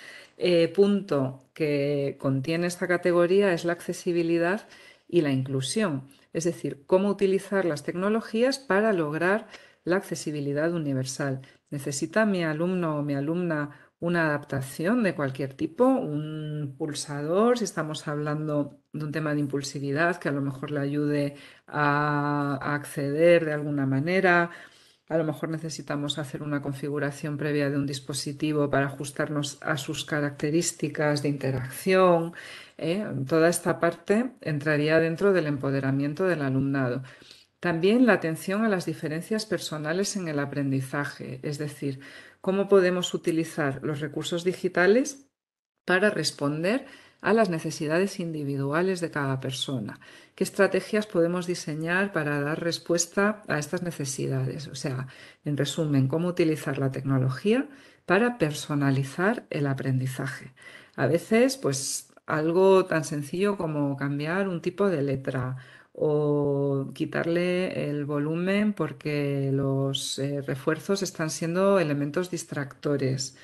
punto que contiene esta categoría es la accesibilidad y la inclusión, es decir, cómo utilizar las tecnologías para lograr la accesibilidad universal. ¿Necesita mi alumno o mi alumna una adaptación de cualquier tipo, un pulsador, si estamos hablando de un tema de impulsividad que a lo mejor le ayude a acceder de alguna manera? A lo mejor necesitamos hacer una configuración previa de un dispositivo para ajustarnos a sus características de interacción. Toda esta parte entraría dentro del empoderamiento del alumnado. También la atención a las diferencias personales en el aprendizaje, es decir, cómo podemos utilizar los recursos digitales para responder a las necesidades individuales de cada persona. ¿Qué estrategias podemos diseñar para dar respuesta a estas necesidades? O sea, en resumen, cómo utilizar la tecnología para personalizar el aprendizaje. A veces, pues algo tan sencillo como cambiar un tipo de letra o quitarle el volumen porque los refuerzos están siendo elementos distractores.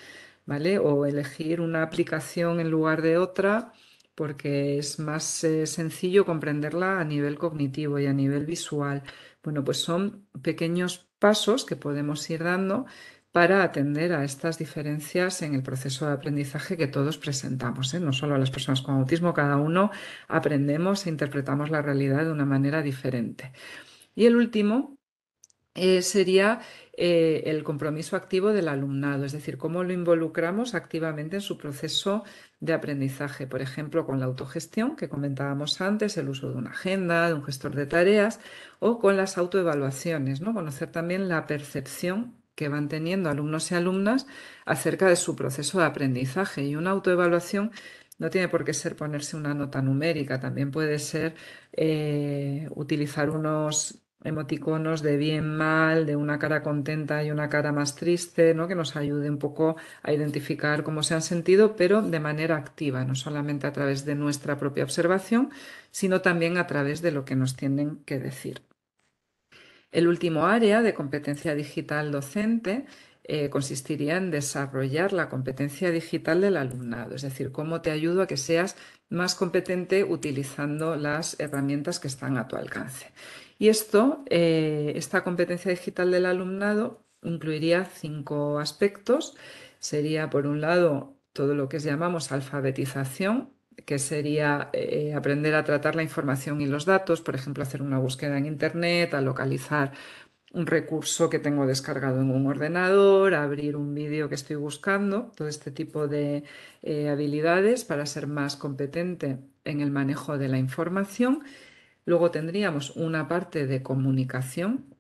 ¿Vale? O elegir una aplicación en lugar de otra porque es más sencillo comprenderla a nivel cognitivo y a nivel visual. Bueno, pues son pequeños pasos que podemos ir dando para atender a estas diferencias en el proceso de aprendizaje que todos presentamos, ¿eh? No solo las personas con autismo, cada uno aprendemos e interpretamos la realidad de una manera diferente. Y el último sería el compromiso activo del alumnado, es decir, cómo lo involucramos activamente en su proceso de aprendizaje, por ejemplo, con la autogestión que comentábamos antes, el uso de una agenda, de un gestor de tareas o con las autoevaluaciones, ¿no? Conocer también la percepción que van teniendo alumnos y alumnas acerca de su proceso de aprendizaje. Y una autoevaluación no tiene por qué ser ponerse una nota numérica, también puede ser utilizar unos emoticonos de bien, mal, de una cara contenta y una cara más triste, ¿no? Que nos ayude un poco a identificar cómo se han sentido, pero de manera activa, no solamente a través de nuestra propia observación, sino también a través de lo que nos tienen que decir. El último área de competencia digital docente consistiría en desarrollar la competencia digital del alumnado, es decir, cómo te ayudo a que seas más competente utilizando las herramientas que están a tu alcance. Y esta competencia digital del alumnado incluiría 5 aspectos. Sería, por un lado, todo lo que llamamos alfabetización, que sería aprender a tratar la información y los datos, por ejemplo, hacer una búsqueda en Internet, a localizar un recurso que tengo descargado en un ordenador, abrir un vídeo que estoy buscando, todo este tipo de habilidades para ser más competente en el manejo de la información. Luego tendríamos una parte de comunicación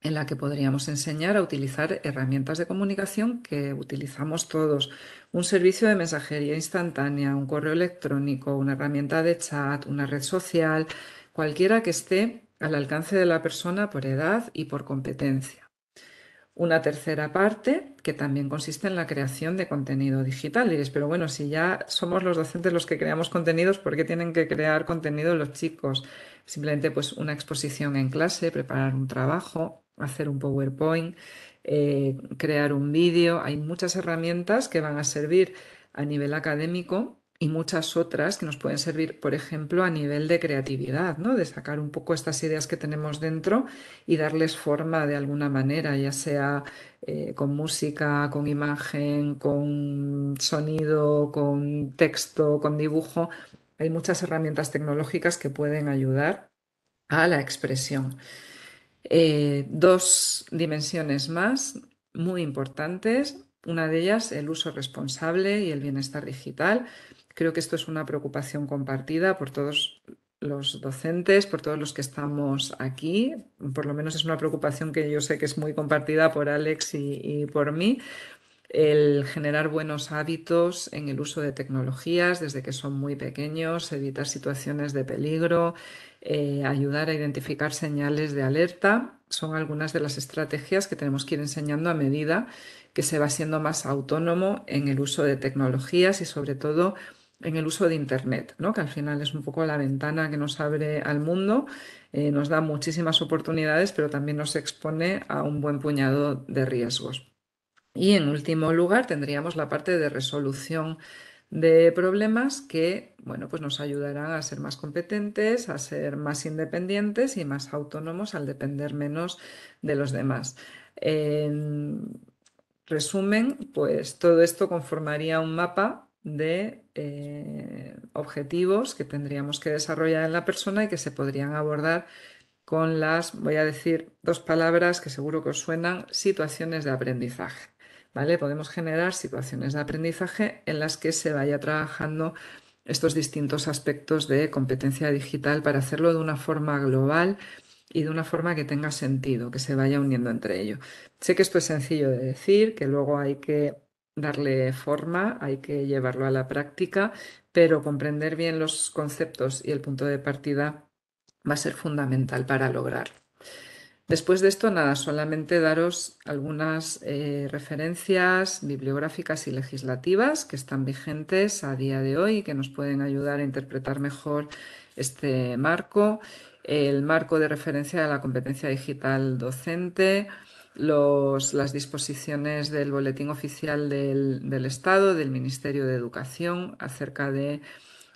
en la que podríamos enseñar a utilizar herramientas de comunicación que utilizamos todos. Un servicio de mensajería instantánea, un correo electrónico, una herramienta de chat, una red social, cualquiera que esté al alcance de la persona por edad y por competencia. Una tercera parte que también consiste en la creación de contenido digital. Diréis, pero bueno, si ya somos los docentes los que creamos contenidos, ¿por qué tienen que crear contenido los chicos? Simplemente pues una exposición en clase, preparar un trabajo, hacer un PowerPoint, crear un vídeo. Hay muchas herramientas que van a servir a nivel académico y muchas otras que nos pueden servir, por ejemplo, a nivel de creatividad, ¿no? De sacar un poco estas ideas que tenemos dentro y darles forma de alguna manera, ya sea con música, con imagen, con sonido, con texto, con dibujo. Hay muchas herramientas tecnológicas que pueden ayudar a la expresión. Dos dimensiones más muy importantes. Una de ellas, el uso responsable y el bienestar digital. Creo que esto es una preocupación compartida por todos los docentes, por todos los que estamos aquí. Por lo menos es una preocupación que yo sé que es muy compartida por Alex y por mí. El generar buenos hábitos en el uso de tecnologías desde que son muy pequeños, evitar situaciones de peligro, ayudar a identificar señales de alerta, son algunas de las estrategias que tenemos que ir enseñando a medida que se va siendo más autónomo en el uso de tecnologías y sobre todo en el uso de Internet, ¿no? Que al final es un poco la ventana que nos abre al mundo, nos da muchísimas oportunidades, pero también nos expone a un buen puñado de riesgos. Y en último lugar tendríamos la parte de resolución de problemas que, bueno, pues nos ayudarán a ser más competentes, a ser más independientes y más autónomos al depender menos de los demás. En resumen, pues todo esto conformaría un mapa de objetivos que tendríamos que desarrollar en la persona y que se podrían abordar con las, voy a decir dos palabras que seguro que os suenan, situaciones de aprendizaje. ¿Vale? Podemos generar situaciones de aprendizaje en las que se vaya trabajando estos distintos aspectos de competencia digital para hacerlo de una forma global y de una forma que tenga sentido, que se vaya uniendo entre ellos. Sé que esto es sencillo de decir, que luego hay que darle forma, hay que llevarlo a la práctica, pero comprender bien los conceptos y el punto de partida va a ser fundamental para lograrlo. Después de esto, nada, solamente daros algunas referencias bibliográficas y legislativas que están vigentes a día de hoy y que nos pueden ayudar a interpretar mejor este marco. El marco de referencia de la competencia digital docente, las disposiciones del Boletín Oficial del Estado, del Ministerio de Educación, acerca de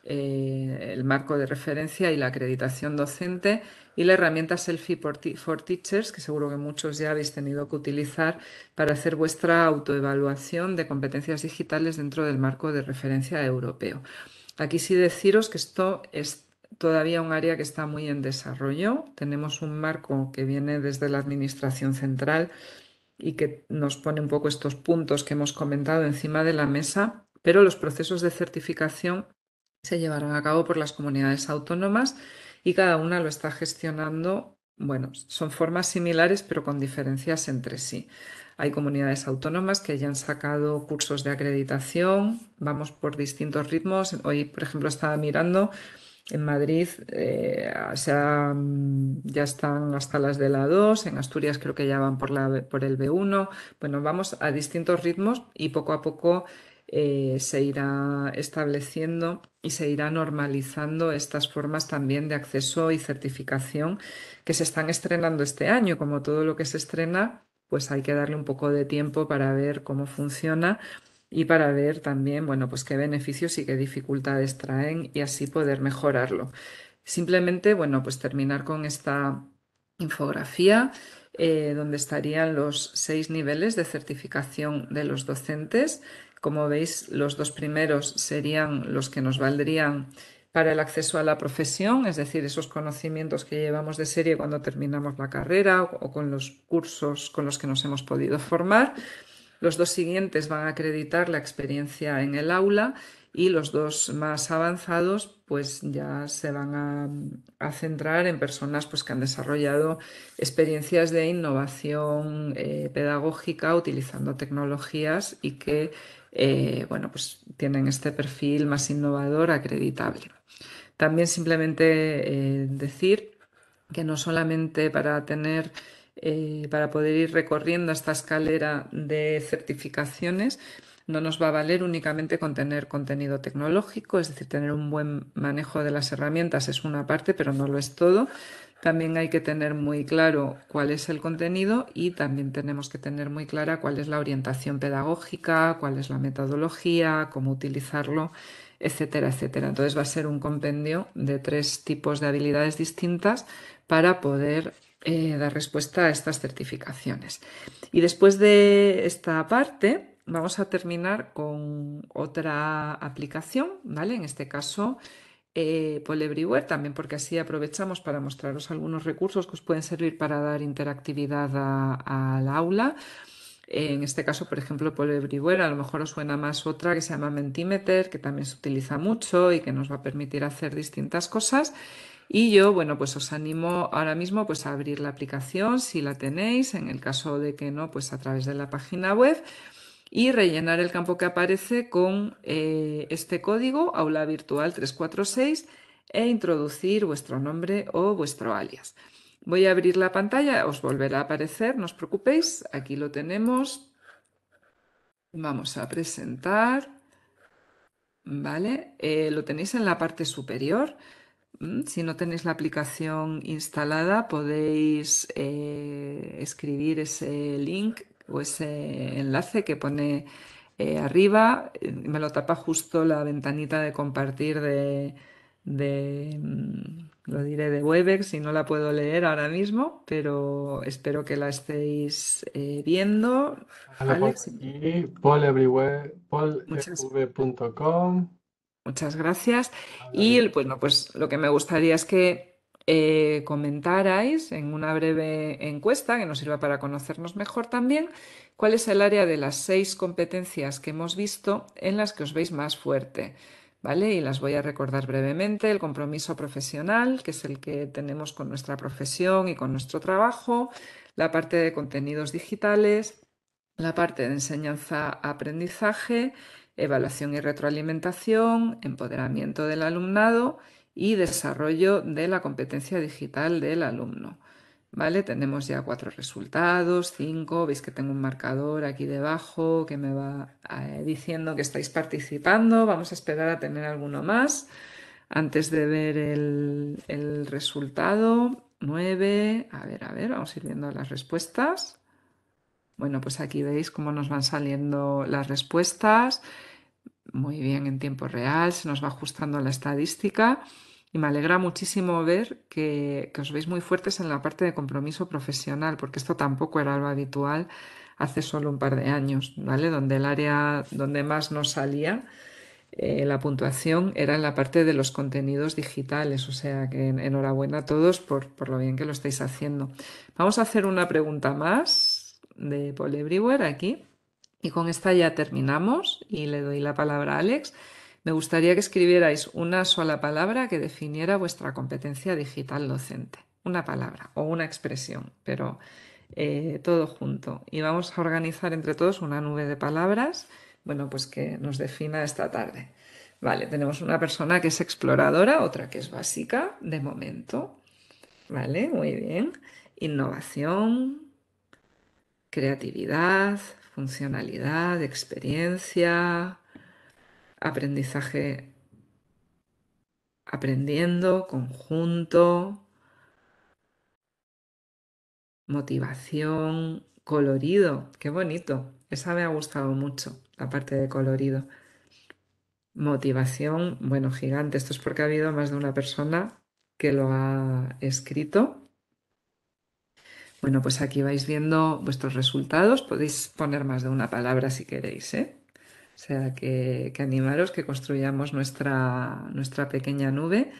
el marco de referencia y la acreditación docente y la herramienta Selfie for Teachers, que seguro que muchos ya habéis tenido que utilizar para hacer vuestra autoevaluación de competencias digitales dentro del marco de referencia europeo. Aquí sí deciros que esto es todavía un área que está muy en desarrollo. Tenemos un marco que viene desde la Administración Central y que nos pone un poco estos puntos que hemos comentado encima de la mesa, pero los procesos de certificación se llevarán a cabo por las comunidades autónomas y cada una lo está gestionando. Bueno, son formas similares pero con diferencias entre sí. Hay comunidades autónomas que ya han sacado cursos de acreditación, vamos por distintos ritmos. Hoy, por ejemplo, estaba mirando en Madrid, ya están hasta las de la 2, en Asturias creo que ya van por el B1. Bueno, vamos a distintos ritmos y poco a poco se irá estableciendo y se irá normalizando estas formas también de acceso y certificación que se están estrenando este año. Como todo lo que se estrena, pues hay que darle un poco de tiempo para ver cómo funciona y para ver también, bueno, pues qué beneficios y qué dificultades traen y así poder mejorarlo. Simplemente, bueno, pues terminar con esta infografía donde estarían los 6 niveles de certificación de los docentes. Como veis, los dos primeros serían los que nos valdrían para el acceso a la profesión, es decir, esos conocimientos que llevamos de serie cuando terminamos la carrera o con los cursos con los que nos hemos podido formar. Los dos siguientes van a acreditar la experiencia en el aula y los dos más avanzados pues ya se van a centrar en personas pues, que han desarrollado experiencias de innovación pedagógica utilizando tecnologías y que bueno, pues tienen este perfil más innovador acreditable. También simplemente decir que no solamente para poder ir recorriendo esta escalera de certificaciones, no nos va a valer únicamente con tener contenido tecnológico, es decir, tener un buen manejo de las herramientas es una parte, pero no lo es todo. También hay que tener muy claro cuál es el contenido y también tenemos que tener muy clara cuál es la orientación pedagógica, cuál es la metodología, cómo utilizarlo, etcétera, etcétera. Entonces va a ser un compendio de 3 tipos de habilidades distintas para poder dar respuesta a estas certificaciones. Y después de esta parte, vamos a terminar con otra aplicación, ¿vale? En este caso, Paul Everywhere, también porque así aprovechamos para mostraros algunos recursos que os pueden servir para dar interactividad al aula. En este caso, por ejemplo, Paul Everywhere, a lo mejor os suena más otra que se llama Mentimeter, que también se utiliza mucho y que nos va a permitir hacer distintas cosas. Y yo, bueno, pues os animo ahora mismo pues a abrir la aplicación si la tenéis, en el caso de que no, pues a través de la página web y rellenar el campo que aparece con este código aula virtual 346 e introducir vuestro nombre o vuestro alias. Voy a abrir la pantalla, os volverá a aparecer, no os preocupéis, aquí lo tenemos. Vamos a presentar, ¿vale? Lo tenéis en la parte superior. Si no tenéis la aplicación instalada, podéis escribir ese link o ese enlace que pone arriba. Me lo tapa justo la ventanita de compartir lo diré, de Webex y no la puedo leer ahora mismo, pero espero que la estéis viendo. Lo pongo Alex, aquí, Everywhere, muchas polev.com. Muchas gracias. Habla Y virtual. bueno, pues lo que me gustaría es que comentarais en una breve encuesta que nos sirva para conocernos mejor también, cuál es el área de las 6 competencias que hemos visto en las que os veis más fuerte, ¿vale? Y las voy a recordar brevemente. El compromiso profesional, que es el que tenemos con nuestra profesión y con nuestro trabajo, la parte de contenidos digitales, la parte de enseñanza-aprendizaje, evaluación y retroalimentación, empoderamiento del alumnado y desarrollo de la competencia digital del alumno. ¿Vale? Tenemos ya 4 resultados, 5. Veis que tengo un marcador aquí debajo que me va diciendo que estáis participando. Vamos a esperar a tener alguno más antes de ver el resultado. 9. A ver, vamos a ir viendo las respuestas. Bueno, pues aquí veis cómo nos van saliendo las respuestas. Muy bien, en tiempo real, se nos va ajustando la estadística y me alegra muchísimo ver que os veis muy fuertes en la parte de compromiso profesional, porque esto tampoco era lo habitual hace solo un par de años, ¿vale? Donde el área donde más nos salía la puntuación era en la parte de los contenidos digitales, o sea que enhorabuena a todos por lo bien que lo estáis haciendo. Vamos a hacer una pregunta más de Paul Everywhere aquí. Y con esta ya terminamos y le doy la palabra a Alex. Me gustaría que escribierais una sola palabra que definiera vuestra competencia digital docente. Una palabra o una expresión, pero todo junto. Y vamos a organizar entre todos una nube de palabras, bueno, pues que nos defina esta tarde. Vale, tenemos una persona que es exploradora, otra que es básica, de momento. Vale, muy bien. Innovación, creatividad, funcionalidad, experiencia, aprendizaje, aprendiendo, conjunto, motivación, Colorido, qué bonito. Esa me ha gustado mucho, la parte de colorido. Motivación, bueno, gigante. Esto es porque ha habido más de una persona que lo ha escrito. Bueno, pues aquí vais viendo vuestros resultados. Podéis poner más de una palabra si queréis, ¿eh? O sea, que animaros, que construyamos nuestra pequeña nube.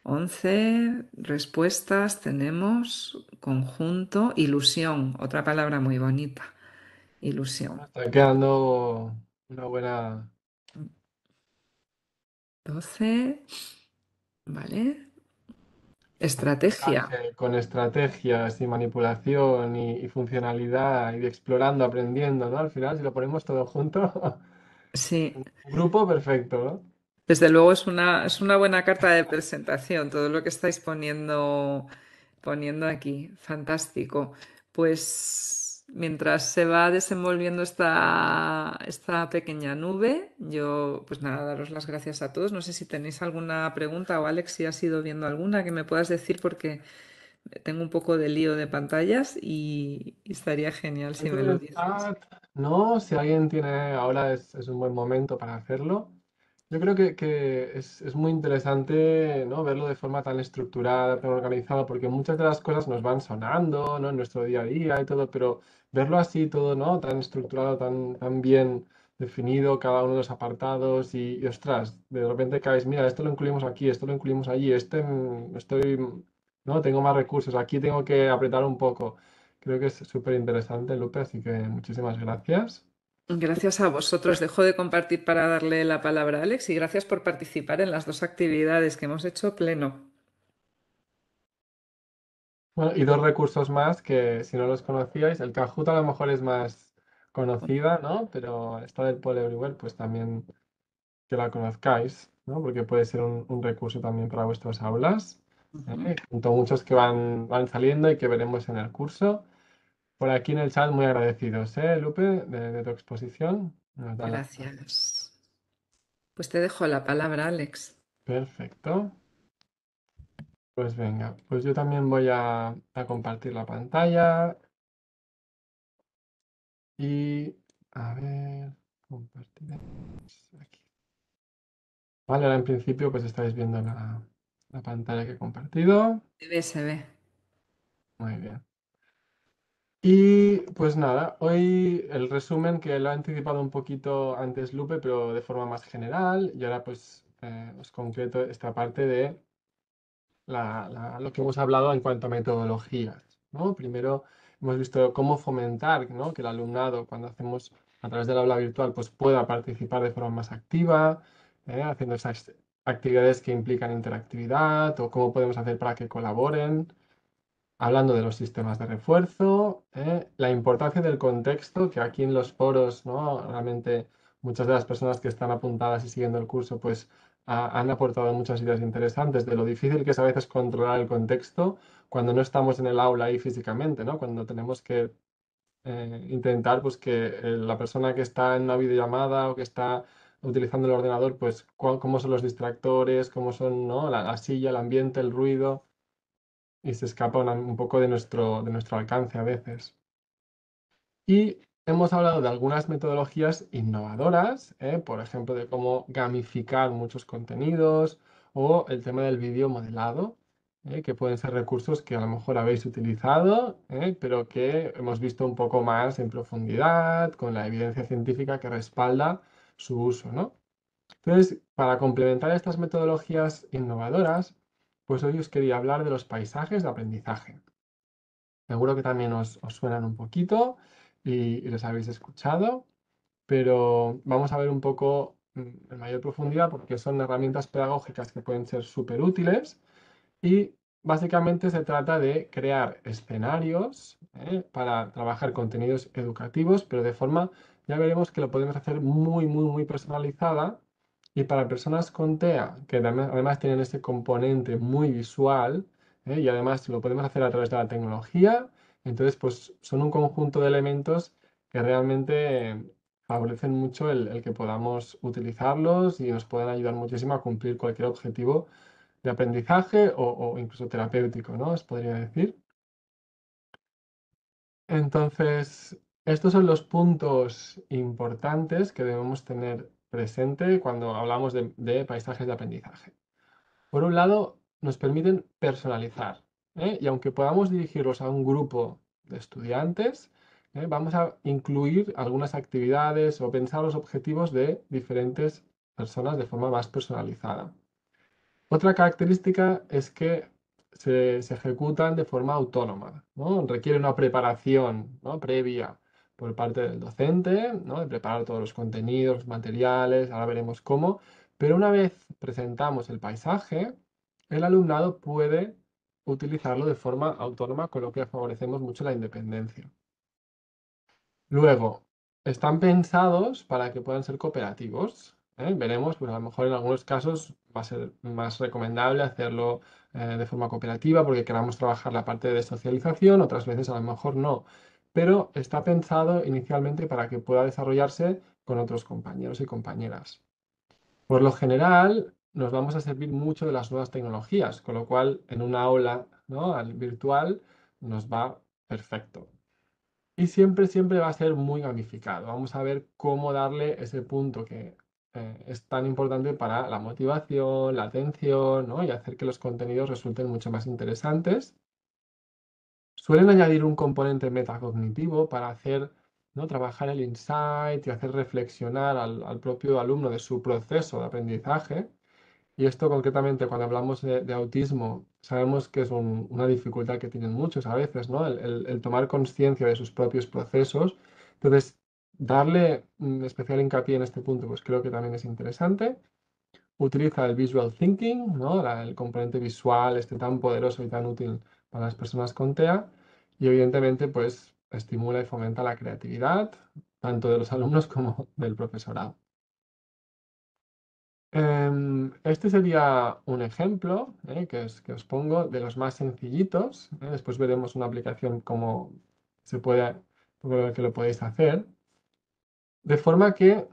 11 respuestas tenemos. Conjunto, ilusión, otra palabra muy bonita. Ilusión. Está quedando una buena 12, ¿vale? Estrategia. con estrategias y manipulación y funcionalidad y explorando, aprendiendo, ¿no? Al final, si lo ponemos todo junto, Sí, un grupo perfecto, ¿no? desde luego es una buena carta de presentación, todo lo que estáis poniendo aquí. Fantástico. Pues mientras se va desenvolviendo esta pequeña nube, yo pues nada, daros las gracias a todos. No sé si tenéis alguna pregunta o Alex, si has ido viendo alguna que me puedas decir porque tengo un poco de lío de pantallas y estaría genial si Dentro me lo del dices. chat, no, si alguien tiene, ahora es un buen momento para hacerlo. Yo creo que es muy interesante, ¿no? Verlo de forma tan estructurada, tan organizada, porque muchas de las cosas nos van sonando, ¿no? En nuestro día a día y todo, pero verlo así todo, ¿no? Tan estructurado, tan bien definido, cada uno de los apartados ostras, de repente caes, mira, esto lo incluimos aquí, esto lo incluimos allí, ¿no? Tengo más recursos, aquí tengo que apretar un poco. Creo que es súper interesante, Lupe, así que muchísimas gracias. Gracias a vosotros. Dejo de compartir para darle la palabra a Alex y gracias por participar en las dos actividades que hemos hecho pleno. Bueno, y dos recursos más que si no los conocíais, el Kahoot a lo mejor es más conocida, ¿no? Pero esta del Poll Everywhere, pues también que la conozcáis, ¿no? Porque puede ser un recurso también para vuestras aulas, Ujú. ¿eh? Junto a muchos que van saliendo y que veremos en el curso. Por aquí en el chat, muy agradecidos, ¿eh, Lupe, de tu exposición? Nos dan las gracias. Gracias. Pues te dejo la palabra, Alex. Perfecto. Pues venga, pues yo también voy a compartir la pantalla y a ver, compartir aquí. Vale, ahora en principio pues estáis viendo la pantalla que he compartido. Se ve. Muy bien. Y pues nada, hoy el resumen que lo ha anticipado un poquito antes Lupe, pero de forma más general. Y ahora pues os concreto esta parte de lo que hemos hablado en cuanto a metodologías, ¿no? Primero hemos visto cómo fomentar, ¿no? Que el alumnado, cuando hacemos a través del aula virtual, pues pueda participar de forma más activa, haciendo esas actividades que implican interactividad o cómo podemos hacer para que colaboren. Hablando de los sistemas de refuerzo, la importancia del contexto, que aquí en los foros, ¿no? Realmente muchas de las personas que están apuntadas y siguiendo el curso, pues han aportado muchas ideas interesantes de lo difícil que es a veces controlar el contexto cuando no estamos en el aula ahí físicamente, ¿no? Cuando tenemos que intentar pues que la persona que está en una videollamada o que está utilizando el ordenador, pues cómo son los distractores, cómo son, ¿no? La silla, el ambiente, el ruido y se escapa un poco de nuestro alcance a veces. Y hemos hablado de algunas metodologías innovadoras, por ejemplo, de cómo gamificar muchos contenidos o el tema del vídeo modelado, que pueden ser recursos que a lo mejor habéis utilizado, pero que hemos visto un poco más en profundidad, con la evidencia científica que respalda su uso, ¿no? Entonces, para complementar estas metodologías innovadoras, pues hoy os quería hablar de los paisajes de aprendizaje. Seguro que también os suenan un poquito y los habéis escuchado, pero vamos a ver un poco en mayor profundidad porque son herramientas pedagógicas que pueden ser súper útiles y básicamente se trata de crear escenarios para trabajar contenidos educativos, pero de forma, ya veremos que lo podemos hacer muy, muy, muy personalizada. Y para personas con TEA, que además tienen ese componente muy visual, y además lo podemos hacer a través de la tecnología, entonces pues son un conjunto de elementos que realmente favorecen mucho el que podamos utilizarlos y nos pueden ayudar muchísimo a cumplir cualquier objetivo de aprendizaje o incluso terapéutico, ¿no? Os podría decir. Entonces, estos son los puntos importantes que debemos tener presente cuando hablamos de paisajes de aprendizaje. Por un lado, nos permiten personalizar, ¿eh? Y aunque podamos dirigirlos a un grupo de estudiantes, vamos a incluir algunas actividades o pensar los objetivos de diferentes personas de forma más personalizada. Otra característica es que se ejecutan de forma autónoma, ¿no? Requiere una preparación, ¿no?, previa por parte del docente, ¿no?, de preparar todos los contenidos, los materiales, ahora veremos cómo, pero una vez presentamos el paisaje, el alumnado puede utilizarlo de forma autónoma, con lo que favorecemos mucho la independencia. Luego, están pensados para que puedan ser cooperativos, ¿eh? Veremos, pues a lo mejor en algunos casos va a ser más recomendable hacerlo de forma cooperativa porque queramos trabajar la parte de socialización, otras veces a lo mejor no. Pero está pensado inicialmente para que pueda desarrollarse con otros compañeros y compañeras. Por lo general, nos vamos a servir mucho de las nuevas tecnologías, con lo cual en una aula, ¿no?, virtual nos va perfecto. Y siempre, siempre va a ser muy gamificado. Vamos a ver cómo darle ese punto que es tan importante para la motivación, la atención, ¿no?, y hacer que los contenidos resulten mucho más interesantes. Suelen añadir un componente metacognitivo para hacer, ¿no?, trabajar el insight y hacer reflexionar al propio alumno de su proceso de aprendizaje. Y esto concretamente cuando hablamos de autismo, sabemos que es una dificultad que tienen muchos a veces, ¿no? El tomar conciencia de sus propios procesos. Entonces, darle especial hincapié en este punto, pues creo que también es interesante. Utiliza el visual thinking, ¿no?, el componente visual este tan poderoso y tan útil para las personas con TEA. Y evidentemente, pues estimula y fomenta la creatividad, tanto de los alumnos como del profesorado. Este sería un ejemplo, que os pongo de los más sencillitos, ¿eh? Después veremos una aplicación cómo se puede, que lo podéis hacer. De forma que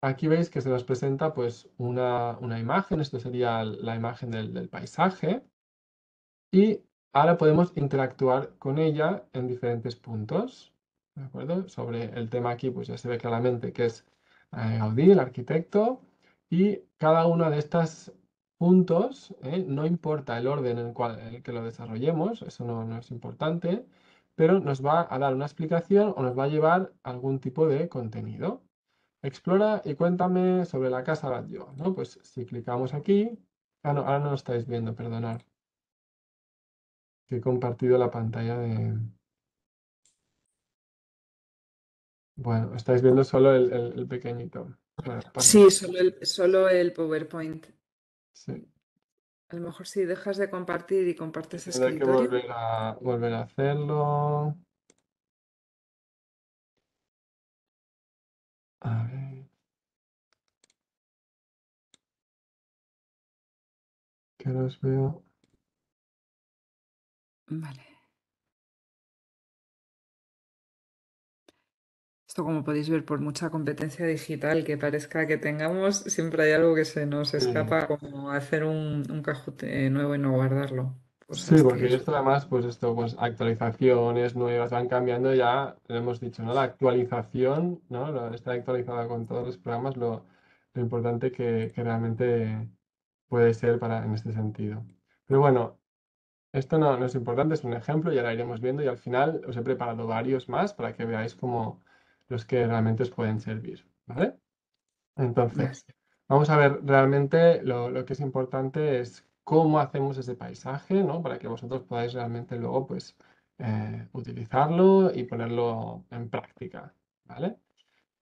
aquí veis que se nos presenta pues una imagen, esto sería la imagen del paisaje, y ahora podemos interactuar con ella en diferentes puntos, ¿de acuerdo? Sobre el tema aquí pues ya se ve claramente que es Gaudí, el arquitecto, y cada uno de estos puntos, no importa el orden en el que lo desarrollemos, eso no es importante, pero nos va a dar una explicación o nos va a llevar a algún tipo de contenido. Explora y cuéntame sobre la casa Batlló, ¿no? Pues si clicamos aquí, no, ahora no lo estáis viendo, perdonad, que he compartido la pantalla de... Bueno, estáis viendo solo el pequeñito. Bueno, no pasa Sí, nada. solo el PowerPoint. Sí. A lo mejor si dejas de compartir y compartes Tendré que escritorio. volver a hacerlo. A ver, que los veo. Vale. Esto, como podéis ver, por mucha competencia digital que parezca que tengamos, siempre hay algo que se nos Sí. escapa, como hacer un Kahoot nuevo y no guardarlo. Sí, Cosas que porque esto suelen. además, pues esto, pues actualizaciones nuevas van cambiando ya, lo hemos dicho, ¿no? La actualización, ¿no? Está actualizada con todos los programas, lo importante que realmente puede ser para, en este sentido. Pero bueno, esto no es importante, es un ejemplo, ya lo iremos viendo y al final os he preparado varios más para que veáis como los que realmente os pueden servir, ¿vale? Vale. Entonces, vamos a ver realmente lo que es importante es cómo hacemos ese paisaje, ¿no? Para que vosotros podáis realmente luego, pues, utilizarlo y ponerlo en práctica, ¿vale?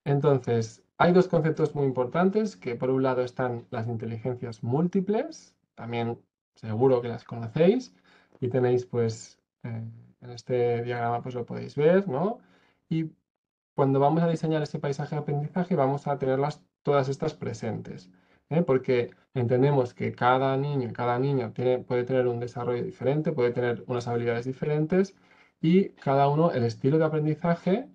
Entonces, hay dos conceptos muy importantes, que por un lado están las inteligencias múltiples, también seguro que las conocéis, y tenéis, pues, en este diagrama, pues lo podéis ver, ¿no? Y cuando vamos a diseñar este paisaje de aprendizaje, vamos a tenerlas todas estas presentes, porque entendemos que cada niño y cada niña puede tener un desarrollo diferente, puede tener unas habilidades diferentes y cada uno, el estilo de aprendizaje,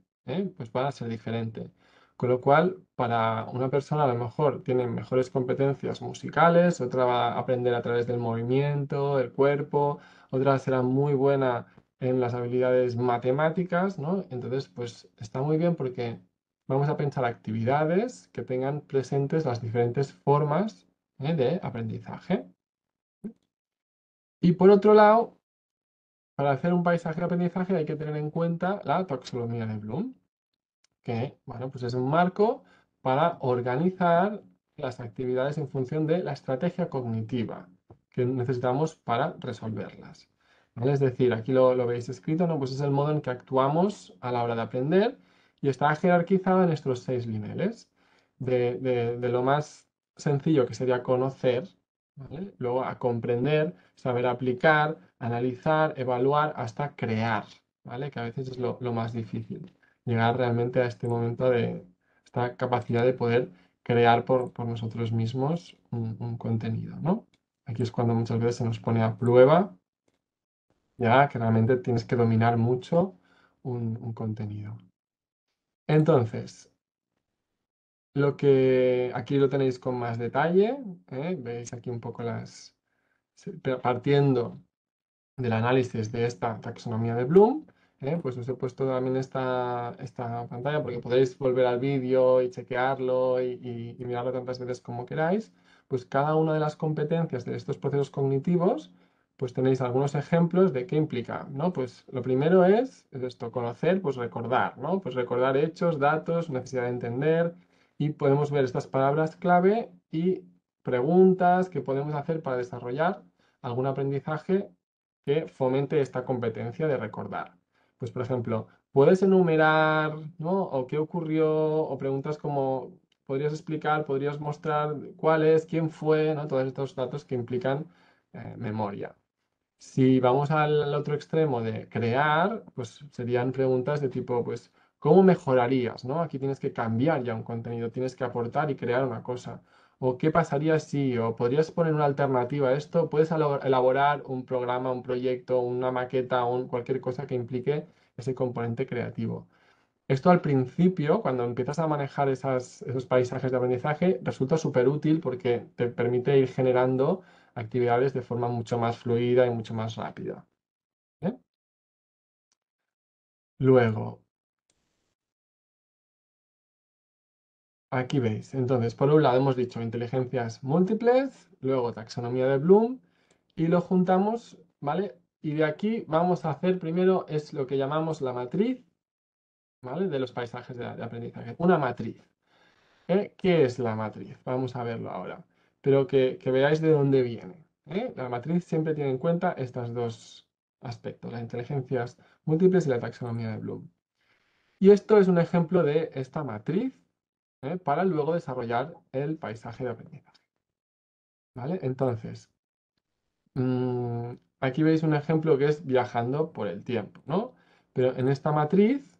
pues va a ser diferente. Con lo cual, para una persona a lo mejor tiene mejores competencias musicales, otra va a aprender a través del movimiento, el cuerpo, otra será muy buena en las habilidades matemáticas, ¿no? Entonces, pues está muy bien porque vamos a pensar actividades que tengan presentes las diferentes formas, de aprendizaje. Y por otro lado, para hacer un paisaje de aprendizaje hay que tener en cuenta la taxonomía de Bloom, que, bueno, pues es un marco para organizar las actividades en función de la estrategia cognitiva que necesitamos para resolverlas. ¿Vale? Es decir, aquí lo veis escrito, ¿no? Pues es el modo en que actuamos a la hora de aprender y está jerarquizado en estos 6 niveles, de lo más sencillo que sería conocer, ¿vale? Luego a comprender, saber aplicar, analizar, evaluar, hasta crear, ¿vale? Que a veces es lo más difícil llegar realmente a este momento de esta capacidad de poder crear por nosotros mismos un contenido, ¿no? Aquí es cuando muchas veces se nos pone a prueba, ya que realmente tienes que dominar mucho un contenido. Entonces, lo que aquí lo tenéis con más detalle, ¿eh? Veis aquí un poco partiendo del análisis de esta taxonomía de Bloom, pues os he puesto también esta pantalla porque podéis volver al vídeo y chequearlo y mirarlo tantas veces como queráis. Pues cada una de las competencias de estos procesos cognitivos, pues tenéis algunos ejemplos de qué implica, ¿no? Pues lo primero es esto, conocer, pues recordar, ¿no? Pues recordar hechos, datos, necesidad de entender, y podemos ver estas palabras clave y preguntas que podemos hacer para desarrollar algún aprendizaje que fomente esta competencia de recordar. Pues, por ejemplo, puedes enumerar, ¿no? O qué ocurrió, o preguntas como, podrías explicar, podrías mostrar cuál es, quién fue, ¿no? Todos estos datos que implican memoria. Si vamos al otro extremo de crear, pues serían preguntas de tipo, pues, ¿cómo mejorarías, no? Aquí tienes que cambiar ya un contenido, tienes que aportar y crear una cosa. O qué pasaría si, o podrías poner una alternativa a esto, puedes elaborar un programa, un proyecto, una maqueta, cualquier cosa que implique ese componente creativo. Esto al principio, cuando empiezas a manejar esos paisajes de aprendizaje, resulta súper útil porque te permite ir generando actividades de forma mucho más fluida y mucho más rápida. ¿Eh? Luego, aquí veis. Entonces, por un lado hemos dicho inteligencias múltiples, luego taxonomía de Bloom, y lo juntamos, ¿vale? Y de aquí vamos a hacer primero es lo que llamamos la matriz, ¿vale? De los paisajes de aprendizaje. Una matriz. ¿Qué es la matriz? Vamos a verlo ahora, pero que veáis de dónde viene. La matriz siempre tiene en cuenta estos dos aspectos, las inteligencias múltiples y la taxonomía de Bloom. Y esto es un ejemplo de esta matriz, para luego desarrollar el paisaje de aprendizaje. ¿Vale? Entonces, aquí veis un ejemplo que es viajando por el tiempo, ¿no? Pero en esta matriz,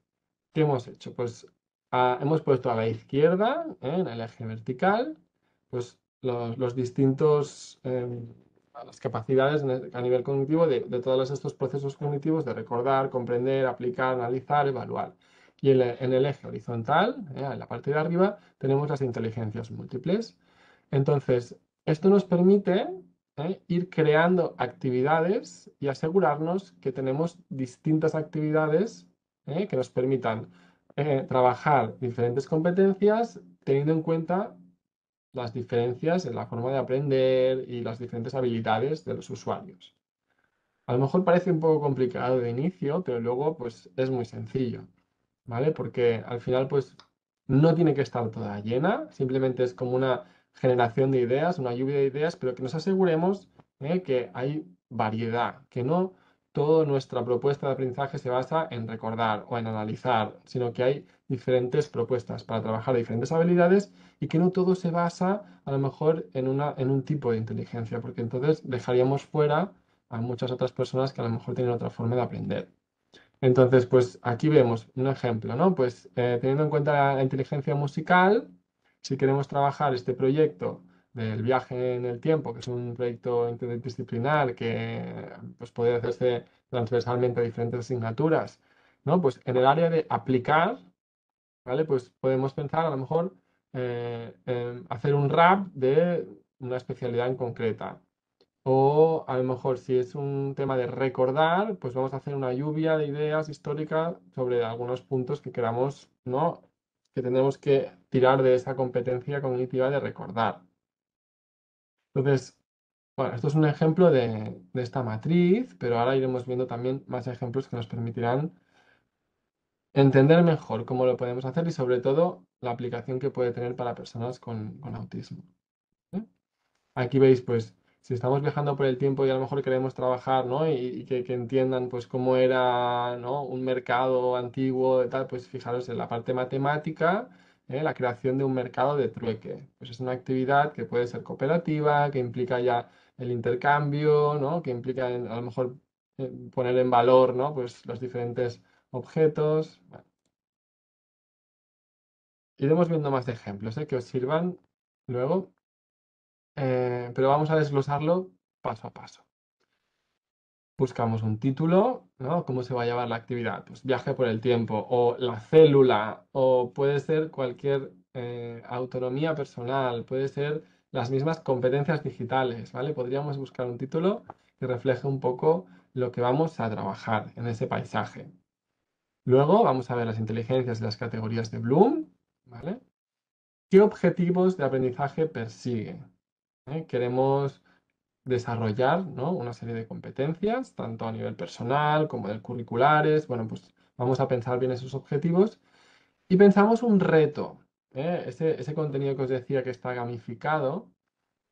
¿qué hemos hecho? Pues hemos puesto a la izquierda, en el eje vertical, pues los distintos, las capacidades a nivel cognitivo de todos estos procesos cognitivos de recordar, comprender, aplicar, analizar, evaluar. Y en el eje horizontal, en la parte de arriba, tenemos las inteligencias múltiples. Entonces, esto nos permite, ir creando actividades y asegurarnos que tenemos distintas actividades, que nos permitan trabajar diferentes competencias teniendo en cuenta las diferencias en la forma de aprender y las diferentes habilidades de los usuarios. A lo mejor parece un poco complicado de inicio, pero luego pues es muy sencillo, ¿vale? Porque al final pues no tiene que estar toda llena, simplemente es como una generación de ideas, una lluvia de ideas, pero que nos aseguremos, que hay variedad, que no toda nuestra propuesta de aprendizaje se basa en recordar o en analizar, sino que hay diferentes propuestas para trabajar diferentes habilidades y que no todo se basa a lo mejor en un tipo de inteligencia, porque entonces dejaríamos fuera a muchas otras personas que a lo mejor tienen otra forma de aprender. Entonces, pues aquí vemos un ejemplo, ¿no? Pues teniendo en cuenta la inteligencia musical, si queremos trabajar este proyecto del viaje en el tiempo, que es un proyecto interdisciplinar que pues, puede hacerse transversalmente a diferentes asignaturas, ¿no? Pues en el área de aplicar, ¿vale? Pues podemos pensar a lo mejor en hacer un rap de una especialidad en concreta. O a lo mejor si es un tema de recordar, pues vamos a hacer una lluvia de ideas históricas sobre algunos puntos que queramos, ¿no? Que tenemos que tirar de esa competencia cognitiva de recordar. Entonces, bueno, esto es un ejemplo de esta matriz, pero ahora iremos viendo también más ejemplos que nos permitirán entender mejor cómo lo podemos hacer y sobre todo la aplicación que puede tener para personas con autismo. ¿Eh? Aquí veis, pues, si estamos viajando por el tiempo y a lo mejor queremos trabajar, ¿no? Y que entiendan, pues, cómo era, ¿no? Un mercado antiguo y tal, pues fijaros en la parte matemática, la creación de un mercado de trueque. Pues es una actividad que puede ser cooperativa, que implica ya el intercambio, ¿no? Que implica a lo mejor poner en valor, ¿no? Pues los diferentes objetos. Bueno, iremos viendo más ejemplos, que os sirvan luego, pero vamos a desglosarlo paso a paso. Buscamos un título, ¿no? ¿Cómo se va a llamar la actividad? Pues viaje por el tiempo, o la célula, o puede ser cualquier autonomía personal, puede ser las mismas competencias digitales, ¿vale? Podríamos buscar un título que refleje un poco lo que vamos a trabajar en ese paisaje. Luego vamos a ver las inteligencias y las categorías de Bloom, ¿vale? ¿Qué objetivos de aprendizaje persigue? Queremos desarrollar, ¿no? Una serie de competencias, tanto a nivel personal como de curriculares. Bueno, pues vamos a pensar bien esos objetivos y pensamos un reto. Ese contenido que os decía que está gamificado,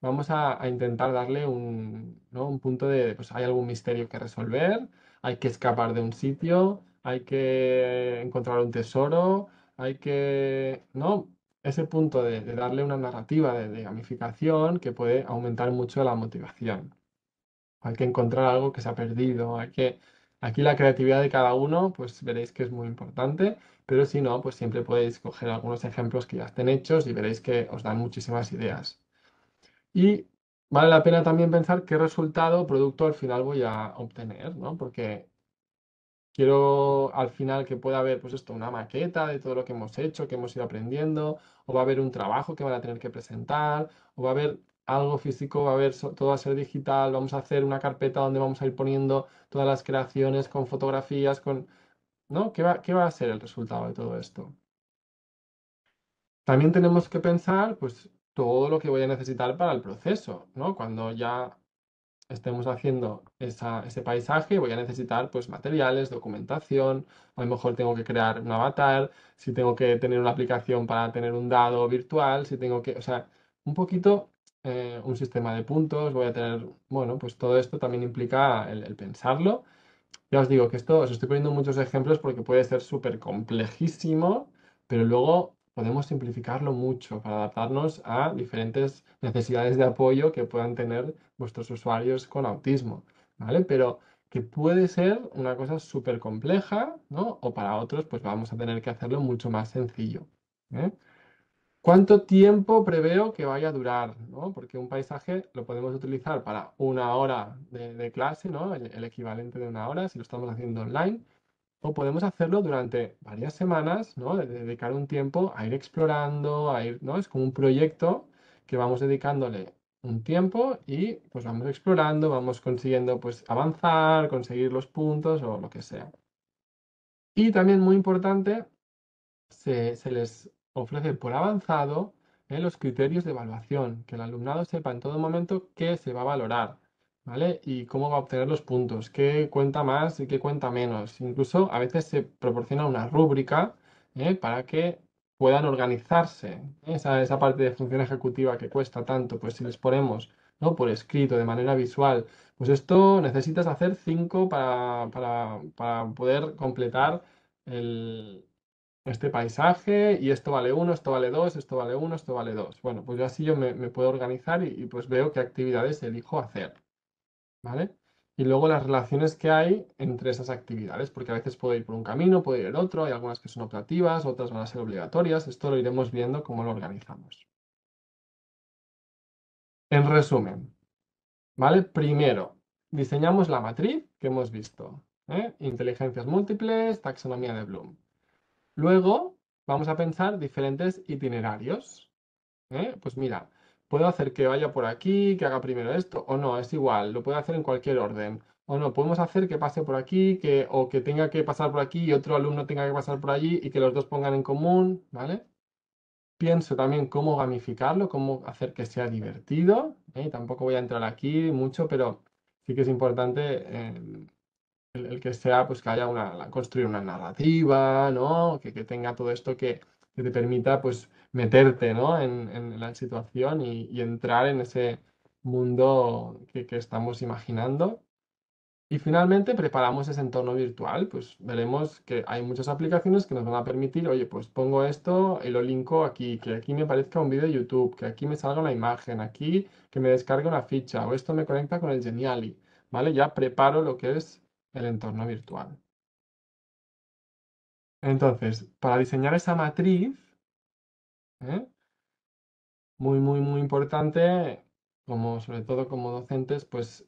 vamos a intentar darle un, ¿no? Un punto de, pues hay algún misterio que resolver, hay que escapar de un sitio, hay que encontrar un tesoro, hay que, ¿no? Ese punto de darle una narrativa de gamificación que puede aumentar mucho la motivación. Hay que encontrar algo que se ha perdido, aquí la creatividad de cada uno, pues veréis que es muy importante, pero si no, pues siempre podéis coger algunos ejemplos que ya estén hechos y veréis que os dan muchísimas ideas. Y vale la pena también pensar qué resultado o producto al final voy a obtener, ¿no? Porque quiero al final que pueda haber, pues esto, una maqueta de todo lo que hemos hecho, que hemos ido aprendiendo, o va a haber un trabajo que van a tener que presentar, o va a haber algo físico, va a haber, todo va a ser digital, vamos a hacer una carpeta donde vamos a ir poniendo todas las creaciones con fotografías, ¿no? Qué va a ser el resultado de todo esto? También tenemos que pensar, pues, todo lo que voy a necesitar para el proceso, ¿no? Cuando ya estemos haciendo ese paisaje, voy a necesitar pues materiales, documentación, a lo mejor tengo que crear un avatar, si tengo que tener una aplicación para tener un dado virtual, si tengo que, o sea, un poquito un sistema de puntos, voy a tener, bueno, pues todo esto también implica el pensarlo. Ya os digo que esto os estoy poniendo muchos ejemplos porque puede ser súper complejísimo, pero luego podemos simplificarlo mucho para adaptarnos a diferentes necesidades de apoyo que puedan tener vuestros usuarios con autismo, ¿vale? Pero que puede ser una cosa súper compleja, ¿no? O para otros, pues vamos a tener que hacerlo mucho más sencillo, ¿eh? ¿Cuánto tiempo preveo que vaya a durar? ¿No? Porque un paisaje lo podemos utilizar para una hora de clase, ¿no? El equivalente de una hora si lo estamos haciendo online. O podemos hacerlo durante varias semanas, ¿no? De dedicar un tiempo a ir explorando, a ir, ¿no? Es como un proyecto que vamos dedicándole un tiempo y pues vamos explorando, vamos consiguiendo pues avanzar, conseguir los puntos o lo que sea. Y también muy importante se les ofrece por avanzado los criterios de evaluación, que el alumnado sepa en todo momento qué se va a valorar, ¿vale? Y cómo va a obtener los puntos, qué cuenta más y qué cuenta menos. Incluso a veces se proporciona una rúbrica para que puedan organizarse. Esa parte de función ejecutiva que cuesta tanto, pues si les ponemos, ¿no? Por escrito, de manera visual, pues esto necesitas hacer 5 para poder completar el, este paisaje y esto vale uno, esto vale dos, esto vale uno, esto vale dos. Bueno, pues yo así yo me puedo organizar y pues veo qué actividades elijo hacer, ¿vale? Y luego las relaciones que hay entre esas actividades, porque a veces puedo ir por un camino, puedo ir el otro, hay algunas que son optativas, otras van a ser obligatorias, esto lo iremos viendo cómo lo organizamos. En resumen, ¿vale? Primero, diseñamos la matriz que hemos visto, inteligencias múltiples, taxonomía de Bloom. Luego vamos a pensar diferentes itinerarios. Pues mira, puedo hacer que vaya por aquí, que haga primero esto, o no, es igual, lo puedo hacer en cualquier orden. O no, podemos hacer que pase por aquí, o que tenga que pasar por aquí y otro alumno tenga que pasar por allí y que los dos pongan en común, ¿vale? Pienso también cómo gamificarlo, cómo hacer que sea divertido, ¿eh? Tampoco voy a entrar aquí mucho, pero sí que es importante el que sea, pues que haya construir una narrativa, ¿no? Que tenga todo esto que te permita, pues, meterte, ¿no? En la situación y entrar en ese mundo que estamos imaginando. Y finalmente preparamos ese entorno virtual, pues veremos que hay muchas aplicaciones que nos van a permitir, oye, pues pongo esto y lo linko aquí, que aquí me aparezca un vídeo de YouTube, que aquí me salga una imagen, aquí que me descargue una ficha, o esto me conecta con el Geniali, ¿vale? Ya preparo lo que es el entorno virtual. Entonces, para diseñar esa matriz, ¿eh? Muy, muy, muy importante, como sobre todo como docentes, pues,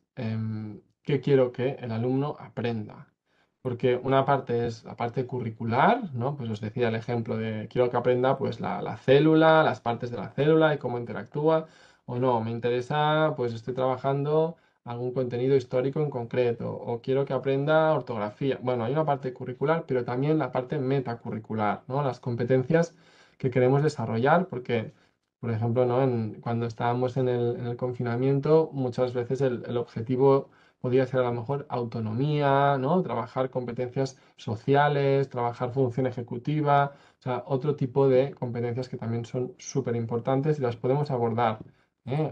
¿qué quiero que el alumno aprenda? Porque una parte es la parte curricular, ¿no? Pues os decía el ejemplo de quiero que aprenda pues la célula, las partes de la célula y cómo interactúa, o no, me interesa, pues estoy trabajando algún contenido histórico en concreto, o quiero que aprenda ortografía. Bueno, hay una parte curricular, pero también la parte metacurricular, ¿no? Las competencias que queremos desarrollar, porque por ejemplo, ¿no? Cuando estábamos en el confinamiento, muchas veces el objetivo podía ser a lo mejor autonomía, ¿no? Trabajar competencias sociales, trabajar función ejecutiva, o sea, otro tipo de competencias que también son súper importantes y las podemos abordar,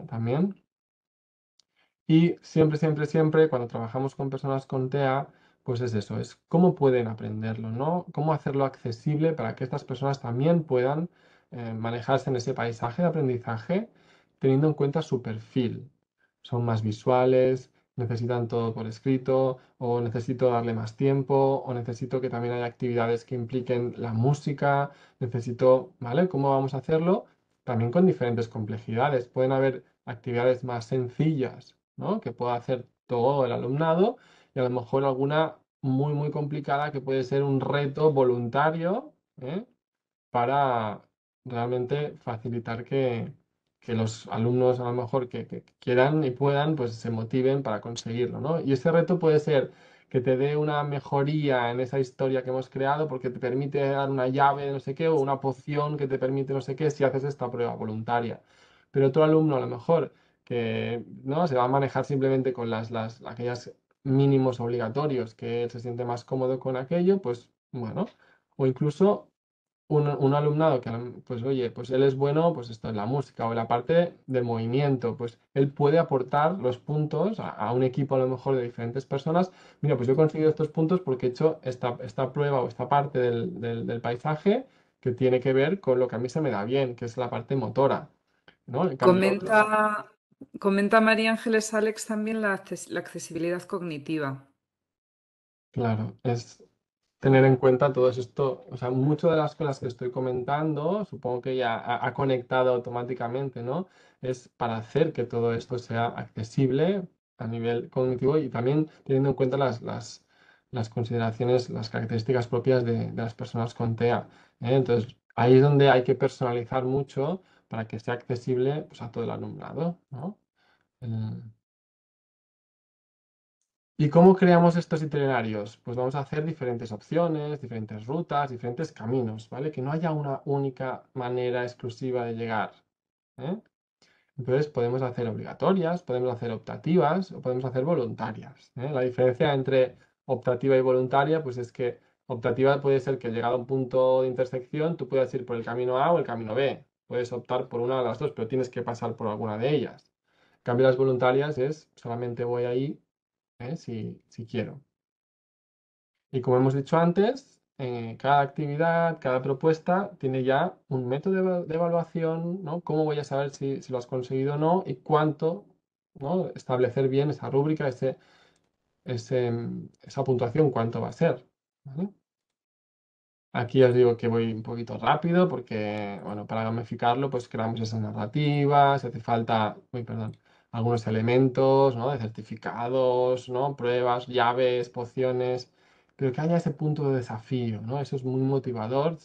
también. Y siempre, siempre, siempre, cuando trabajamos con personas con TEA, pues es eso, es cómo pueden aprenderlo, ¿no? Cómo hacerlo accesible para que estas personas también puedan manejarse en ese paisaje de aprendizaje, teniendo en cuenta su perfil. Son más visuales, necesitan todo por escrito, o necesito darle más tiempo, o necesito que también haya actividades que impliquen la música, necesito, ¿vale? ¿Cómo vamos a hacerlo? También con diferentes complejidades. Pueden haber actividades más sencillas, ¿no? Que pueda hacer todo el alumnado y a lo mejor alguna muy, muy complicada que puede ser un reto voluntario, ¿eh? Para realmente facilitar que los alumnos a lo mejor que quieran y puedan, pues se motiven para conseguirlo, ¿no? Y ese reto puede ser que te dé una mejoría en esa historia que hemos creado porque te permite dar una llave de no sé qué o una poción que te permite no sé qué si haces esta prueba voluntaria. Pero otro alumno a lo mejor que no se va a manejar simplemente con aquellas mínimos obligatorios, que él se siente más cómodo con aquello, pues bueno, o incluso un alumnado que, pues oye, pues él es bueno, pues esto es la música o la parte del movimiento, pues él puede aportar los puntos a un equipo a lo mejor de diferentes personas. Mira, pues yo he conseguido estos puntos porque he hecho esta prueba o esta parte del paisaje que tiene que ver con lo que a mí se me da bien, que es la parte motora, ¿no? En cambio, el otro, Comenta María Ángeles Alex también la accesibilidad cognitiva. claro, es tener en cuenta todo esto, o sea, muchas de las cosas que estoy comentando, supongo que ya ha conectado automáticamente, ¿no? Es para hacer que todo esto sea accesible a nivel cognitivo y también teniendo en cuenta las consideraciones, las características propias de las personas con TEA, ¿eh? Entonces, ahí es donde hay que personalizar mucho para que sea accesible, pues, a todo el alumnado, ¿no? El- ¿Y cómo creamos estos itinerarios? Pues vamos a hacer diferentes opciones, diferentes rutas, diferentes caminos, ¿vale? Que no haya una única manera exclusiva de llegar, ¿eh? Entonces podemos hacer obligatorias, podemos hacer optativas o podemos hacer voluntarias, ¿eh? La diferencia entre optativa y voluntaria, pues es que optativa puede ser que llegado a un punto de intersección tú puedas ir por el camino A o el camino B. Puedes optar por una de las dos, pero tienes que pasar por alguna de ellas. En cambio, las voluntarias es solamente voy ahí, si quiero. Y como hemos dicho antes, cada actividad, cada propuesta tiene ya un método de evaluación, ¿no? ¿Cómo voy a saber si lo has conseguido o no? Y cuánto, ¿no? Establecer bien esa rúbrica, esa puntuación, cuánto va a ser, ¿vale? Aquí os digo que voy un poquito rápido porque, bueno, para gamificarlo, pues creamos esas narrativas, hace falta, uy, perdón, algunos elementos, ¿no? De certificados, ¿no? Pruebas, llaves, pociones, pero que haya ese punto de desafío, ¿no? Eso es muy motivador,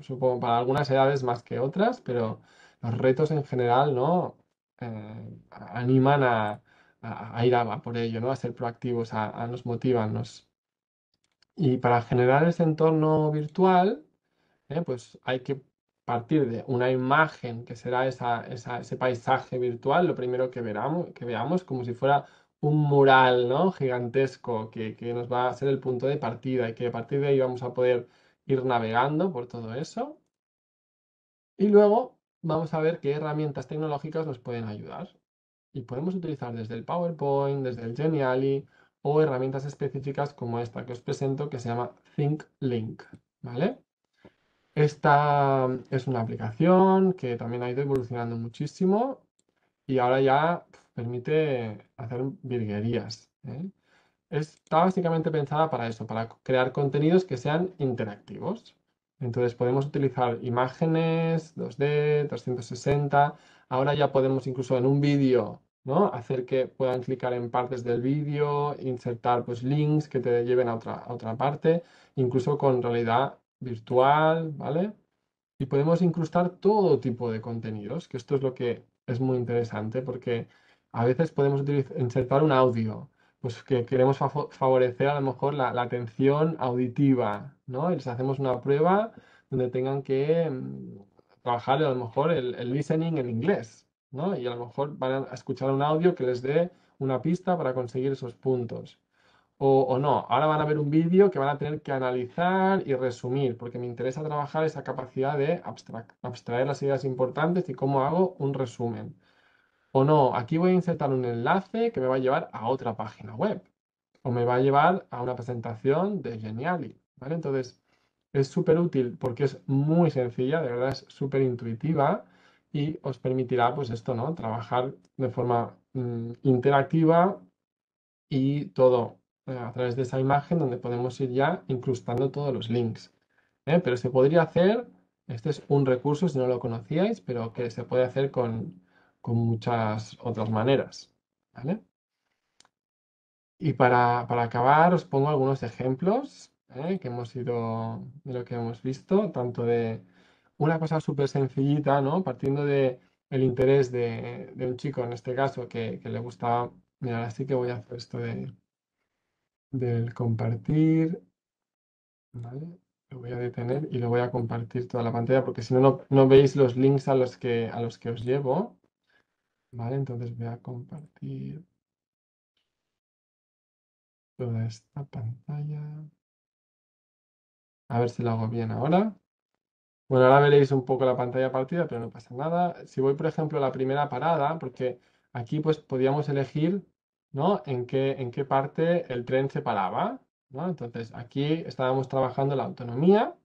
supongo para algunas edades más que otras, pero los retos en general, ¿no? animan a ir a por ello, ¿no? A ser proactivos, nos motivan. Y para generar ese entorno virtual, pues hay que partir de una imagen que será ese paisaje virtual, lo primero que veamos como si fuera un mural, ¿no? Gigantesco que nos va a ser el punto de partida y que a partir de ahí vamos a poder ir navegando por todo eso. Y luego vamos a ver qué herramientas tecnológicas nos pueden ayudar. Y podemos utilizar desde el PowerPoint, desde el Geniali o herramientas específicas como esta que os presento que se llama ThinkLink, ¿vale? Esta es una aplicación que también ha ido evolucionando muchísimo y ahora ya permite hacer virguerías, ¿eh? Está básicamente pensada para eso, para crear contenidos que sean interactivos. Entonces podemos utilizar imágenes 2D, 360. Ahora ya podemos incluso en un vídeo, ¿no? Hacer que puedan clicar en partes del vídeo, insertar pues links que te lleven a otra parte, incluso con realidad virtual, ¿vale? Y podemos incrustar todo tipo de contenidos, que esto es lo que es muy interesante, porque a veces podemos insertar un audio, pues que queremos favorecer a lo mejor la atención auditiva, ¿no? Y les hacemos una prueba donde tengan que trabajar a lo mejor el listening en inglés, ¿no? Y a lo mejor van a escuchar un audio que les dé una pista para conseguir esos puntos. O no, ahora van a ver un vídeo que van a tener que analizar y resumir, porque me interesa trabajar esa capacidad de abstraer las ideas importantes y cómo hago un resumen. O no, aquí voy a insertar un enlace que me va a llevar a otra página web o me va a llevar a una presentación de Geniali, ¿vale? Entonces, es súper útil porque es muy sencilla, de verdad es súper intuitiva y os permitirá, pues esto, ¿no? Trabajar de forma interactiva y todo a través de esa imagen donde podemos ir ya incrustando todos los links. Pero se podría hacer, este es un recurso si no lo conocíais, pero que se puede hacer con muchas otras maneras. ¿Vale? Y para acabar os pongo algunos ejemplos que hemos ido, de lo que hemos visto, tanto de una cosa súper sencillita, ¿no? Partiendo de el interés de un chico, en este caso, que le gustaba. Mira, ahora sí que voy a hacer esto del compartir, ¿vale? Lo voy a detener y lo voy a compartir toda la pantalla porque si no, no veis los links a los que os llevo, ¿vale? Entonces voy a compartir toda esta pantalla. A ver si lo hago bien ahora. Bueno, ahora veréis un poco la pantalla partida, pero no pasa nada. Si voy, por ejemplo, a la primera parada, porque aquí pues podíamos elegir, ¿no? En qué parte el tren se paraba, ¿no? Entonces aquí estábamos trabajando la autonomía.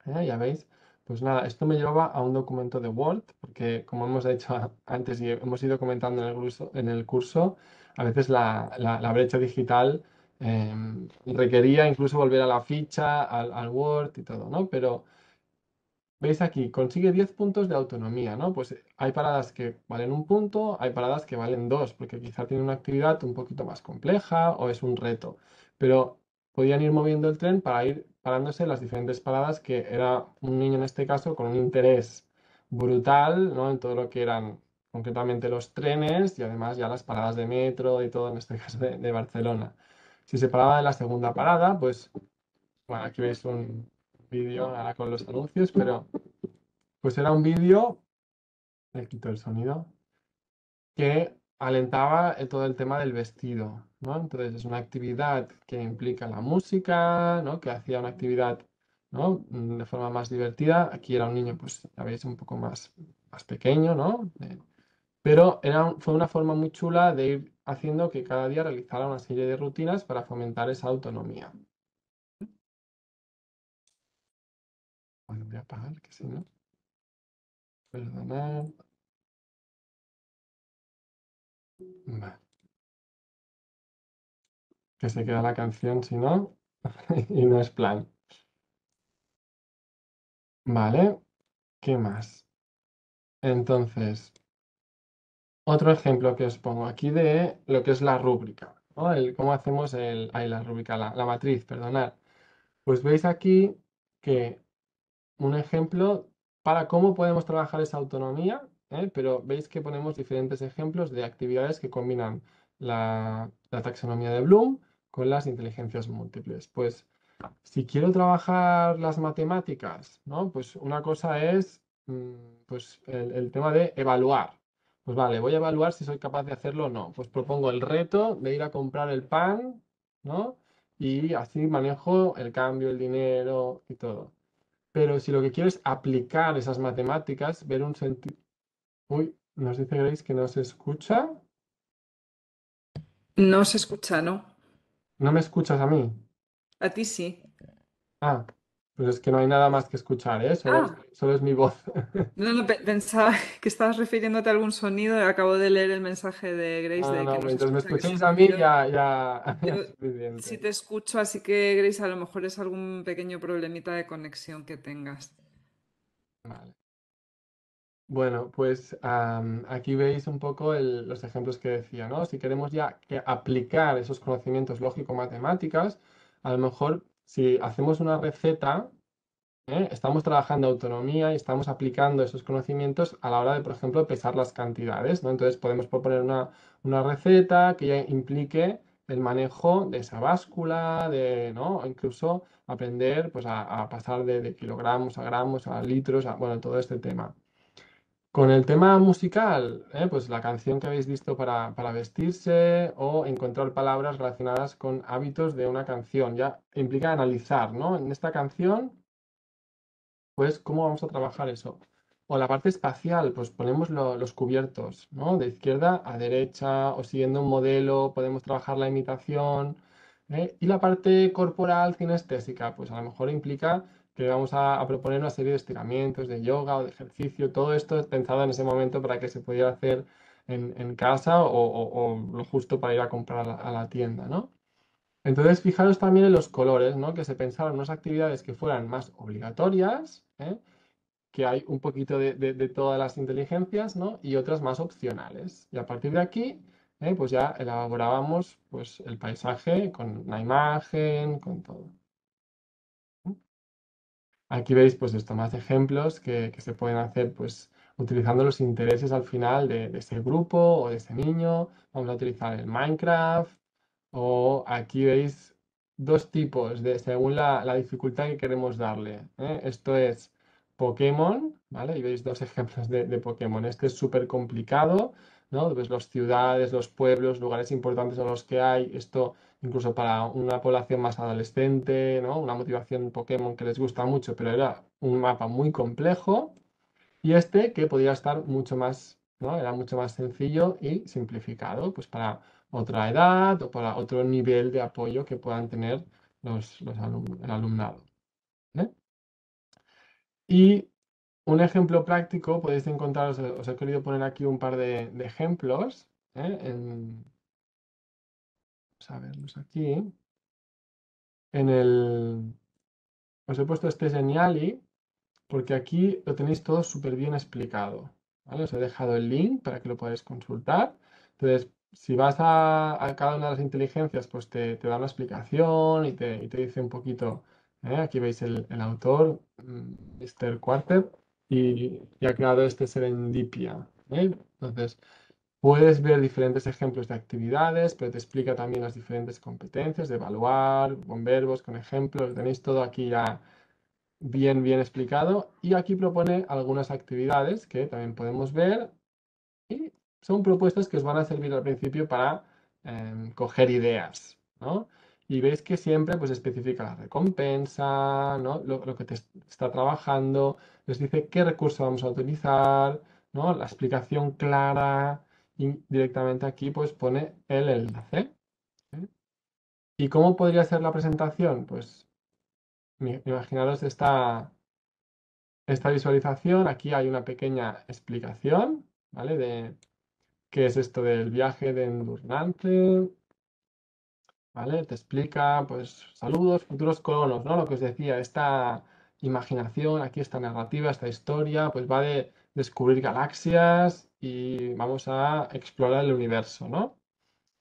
Ya veis, pues nada, esto me llevaba a un documento de Word, porque como hemos hecho antes y hemos ido comentando en el curso, a veces la brecha digital requería incluso volver a la ficha, al Word y todo, ¿no? Pero veis aquí, consigue 10 puntos de autonomía, ¿no? Pues hay paradas que valen un punto, hay paradas que valen dos, porque quizá tiene una actividad un poquito más compleja o es un reto. Pero podían ir moviendo el tren para ir parándose en las diferentes paradas, que era un niño en este caso con un interés brutal, ¿no? En todo lo que eran concretamente los trenes y además ya las paradas de metro y todo, en este caso de Barcelona. Si se paraba en la segunda parada, pues, bueno, aquí veis un vídeo ahora con los anuncios, pero pues era un vídeo, le quito el sonido, que alentaba todo el tema del vestido, ¿no? Entonces es una actividad que implica la música, ¿no? Que hacía una actividad, ¿no? De forma más divertida. Aquí era un niño, pues, ya veis, un poco más pequeño, ¿no? Pero fue una forma muy chula de ir haciendo que cada día realizara una serie de rutinas para fomentar esa autonomía. Bueno, voy a apagar, que si no, perdonad. Vale, que se queda la canción, si no, y no es plan. Vale, ¿qué más? Entonces, otro ejemplo que os pongo aquí de lo que es la rúbrica, ¿no? Cómo hacemos la rúbrica, la matriz, perdonad. Pues veis aquí que un ejemplo para cómo podemos trabajar esa autonomía pero veis que ponemos diferentes ejemplos de actividades que combinan la taxonomía de Bloom con las inteligencias múltiples. Pues si quiero trabajar las matemáticas, ¿no? Pues una cosa es pues el tema de evaluar. Pues vale, voy a evaluar si soy capaz de hacerlo o no. Pues propongo el reto de ir a comprar el pan, ¿no? Y así manejo el cambio, el dinero y todo. Pero si lo que quiero es aplicar esas matemáticas, ver un sentido... Uy, nos dice Grace que no se escucha. No se escucha, ¿no? ¿No me escuchas a mí? A ti sí. Ah, pues es que no hay nada más que escuchar, ¿eh? Ah, Solo es mi voz. no, no, pensaba que estabas refiriéndote a algún sonido. Acabo de leer el mensaje de Grace No, no, de que no, no se mientras me escucha, que escuchéis si a no mí yo, ya yo es sí suficiente. te escucho, así que Grace, a lo mejor es algún pequeño problemita de conexión que tengas. Vale. Bueno, pues aquí veis un poco los ejemplos que decía, ¿no? Si queremos ya aplicar esos conocimientos lógico-matemáticas, a lo mejor si hacemos una receta, estamos trabajando autonomía y estamos aplicando esos conocimientos a la hora de, por ejemplo, pesar las cantidades, ¿no? Entonces podemos proponer una receta que ya implique el manejo de esa báscula, ¿no? O incluso aprender pues, a pasar de kilogramos a gramos, a litros, bueno, todo este tema. Con el tema musical, pues la canción que habéis visto para vestirse o encontrar palabras relacionadas con hábitos de una canción. Ya implica analizar, ¿no? En esta canción pues, ¿cómo vamos a trabajar eso? O la parte espacial, pues ponemos los cubiertos, ¿no? De izquierda a derecha o siguiendo un modelo, podemos trabajar la imitación. Y la parte corporal kinestésica, pues a lo mejor implica que vamos a proponer una serie de estiramientos, de yoga o de ejercicio. Todo esto es pensado en ese momento para que se pudiera hacer en casa o lo justo para ir a comprar a la tienda, ¿no? Entonces, fijaros también en los colores, ¿no? Que se pensaron unas actividades que fueran más obligatorias, que hay un poquito de todas las inteligencias, ¿no? Y otras más opcionales. Y a partir de aquí, pues ya elaborábamos pues, el paisaje con una imagen, con todo. Aquí veis pues esto, más ejemplos que se pueden hacer pues utilizando los intereses al final de ese grupo o de ese niño. Vamos a utilizar el Minecraft o aquí veis dos tipos según la dificultad que queremos darle. Esto es Pokémon, ¿vale? Y veis dos ejemplos de Pokémon. Este es súper complicado, ¿no? Ves las ciudades, los pueblos, lugares importantes a los que hay. Esto incluso para una población más adolescente, ¿no? Una motivación Pokémon que les gusta mucho, pero era un mapa muy complejo. Y este que podía estar mucho más, ¿no? Era mucho más sencillo y simplificado, pues para otra edad o para otro nivel de apoyo que puedan tener el alumnado. ¿Eh? Y un ejemplo práctico, podéis encontrar, os he querido poner aquí un par de ejemplos. Vamos a verlos aquí. En el, Os he puesto este Geniali porque aquí lo tenéis todo súper bien explicado, ¿vale? Os he dejado el link para que lo podáis consultar. Entonces, si vas a cada una de las inteligencias, pues te da una explicación y te dice un poquito, aquí veis el autor, Mr. Quarter, y ha creado este Serendipia, Entonces, puedes ver diferentes ejemplos de actividades, pero te explica también las diferentes competencias de evaluar, con verbos, con ejemplos. Tenéis todo aquí ya bien explicado. Y aquí propone algunas actividades que también podemos ver y son propuestas que os van a servir al principio para coger ideas, ¿no? Y veis que siempre pues especifica la recompensa, ¿no? Lo que te está trabajando, les dice qué recurso vamos a utilizar, ¿no? La explicación clara y directamente aquí pues pone el enlace. ¿Eh? ¿Y cómo podría ser la presentación? Pues imaginaros esta visualización. Aquí hay una pequeña explicación, ¿vale? De qué es esto del viaje de Endurance, ¿vale? Te explica, pues, saludos, futuros colonos, ¿no? Lo que os decía, esta imaginación, aquí esta narrativa, esta historia, pues va de descubrir galaxias y vamos a explorar el universo, ¿no?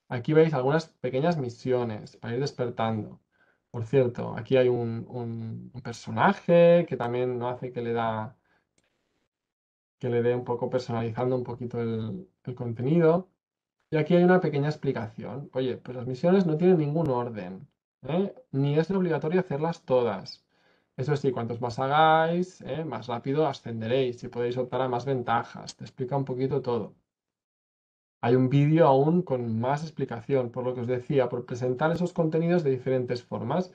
Aquí veis algunas pequeñas misiones para ir despertando. Por cierto, aquí hay un personaje que también no hace que le da que le dé un poco personalizando un poquito el contenido. Y aquí hay una pequeña explicación. Oye, pues las misiones no tienen ningún orden, ¿eh? Ni es obligatorio hacerlas todas. Eso sí, cuantos más hagáis, más rápido ascenderéis y podéis optar a más ventajas. Te explica un poquito todo. Hay un vídeo aún con más explicación, por lo que os decía, por presentar esos contenidos de diferentes formas.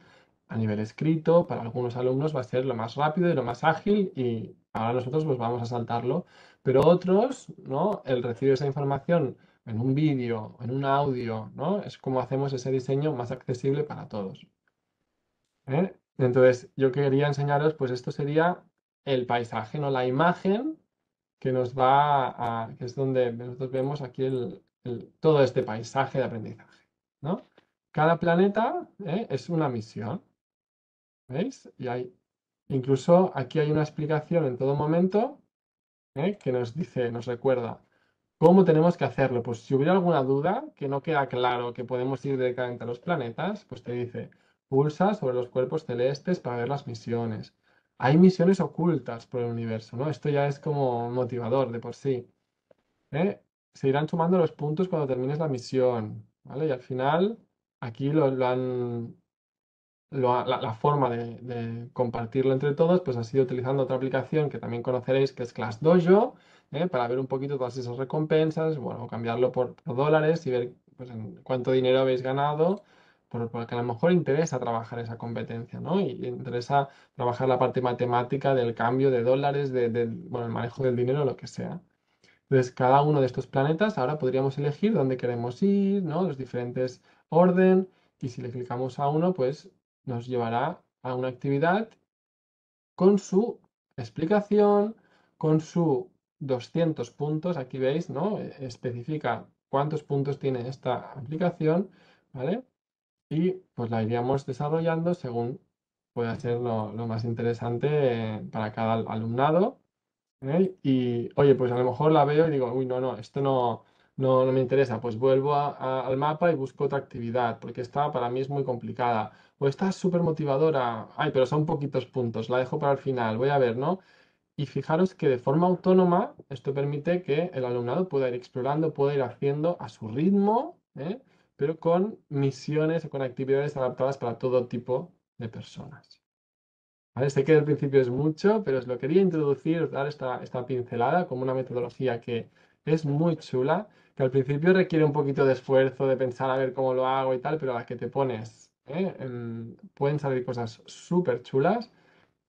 A nivel escrito, para algunos alumnos va a ser lo más rápido y lo más ágil y ahora nosotros pues vamos a saltarlo. Pero otros, ¿no? El recibir esa información en un vídeo, en un audio, ¿no? Es como hacemos ese diseño más accesible para todos, ¿eh? Entonces, yo quería enseñaros, pues esto sería el paisaje, ¿no? La imagen que nos va a, que es donde nosotros vemos aquí todo este paisaje de aprendizaje, ¿no? Cada planeta, es una misión, ¿veis? Y hay, incluso aquí hay una explicación en todo momento, que nos dice, nos recuerda cómo tenemos que hacerlo. Pues si hubiera alguna duda que no queda claro que podemos ir directamente a los planetas, pues te dice, pulsa sobre los cuerpos celestes para ver las misiones. Hay misiones ocultas por el universo, ¿no? Esto ya es como motivador de por sí. ¿Eh? Se irán sumando los puntos cuando termines la misión, ¿vale? Y al final, aquí la forma de compartirlo entre todos, pues ha sido utilizando otra aplicación que también conoceréis, que es ClassDojo, para ver un poquito todas esas recompensas, bueno, cambiarlo por dólares y ver pues, en cuánto dinero habéis ganado, porque a lo mejor interesa trabajar esa competencia, ¿no? Y interesa trabajar la parte matemática del cambio de dólares, bueno, el manejo del dinero, lo que sea. Entonces, cada uno de estos planetas ahora podríamos elegir dónde queremos ir, ¿no? Los diferentes orden, y si le clicamos a uno, pues nos llevará a una actividad con su explicación, con su 200 puntos. Aquí veis, ¿no? Especifica cuántos puntos tiene esta aplicación, ¿vale? Y pues la iríamos desarrollando según pueda ser lo más interesante para cada alumnado. ¿Eh? Y oye, pues a lo mejor la veo y digo, uy, no, no, esto no me interesa, pues vuelvo al mapa y busco otra actividad, porque esta para mí es muy complicada. O esta es súper motivadora, ay, pero son poquitos puntos, la dejo para el final, voy a ver, ¿no? Y fijaros que de forma autónoma esto permite que el alumnado pueda ir explorando, pueda ir haciendo a su ritmo, pero con misiones o con actividades adaptadas para todo tipo de personas. ¿Vale? Sé que al principio es mucho, pero os lo quería introducir, os dar esta pincelada como una metodología que es muy chula, que al principio requiere un poquito de esfuerzo, de pensar a ver cómo lo hago y tal, pero a la que te pones, pueden salir cosas súper chulas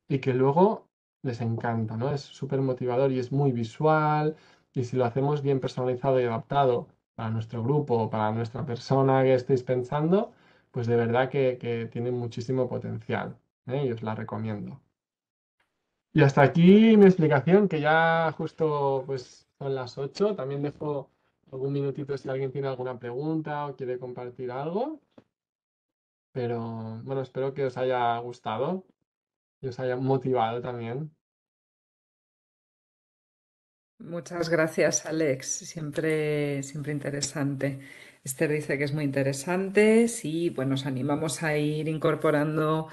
y que luego les encanta, ¿no? Es súper motivador y es muy visual, y si lo hacemos bien personalizado y adaptado para nuestro grupo o para nuestra persona que estéis pensando, pues de verdad que tiene muchísimo potencial, y os la recomiendo. Y hasta aquí mi explicación, que ya justo pues son las 8. También dejo algún minutito si alguien tiene alguna pregunta o quiere compartir algo. Pero bueno, espero que os haya gustado y os haya motivado también. Muchas gracias, Alex. Siempre interesante. Esther dice que es muy interesante. Sí, pues nos animamos a ir incorporando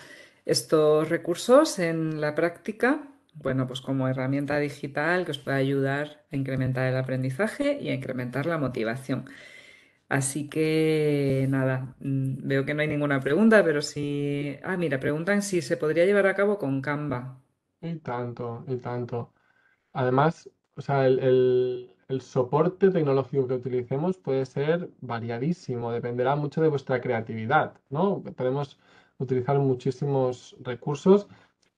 estos recursos en la práctica. Bueno, pues como herramienta digital que os puede ayudar a incrementar el aprendizaje y a incrementar la motivación. Así que nada, veo que no hay ninguna pregunta, pero sí. Ah, mira, preguntan si se podría llevar a cabo con Canva. Y tanto, y tanto. Además, o sea, el soporte tecnológico que utilicemos puede ser variadísimo, dependerá mucho de vuestra creatividad, ¿no? Podemos utilizar muchísimos recursos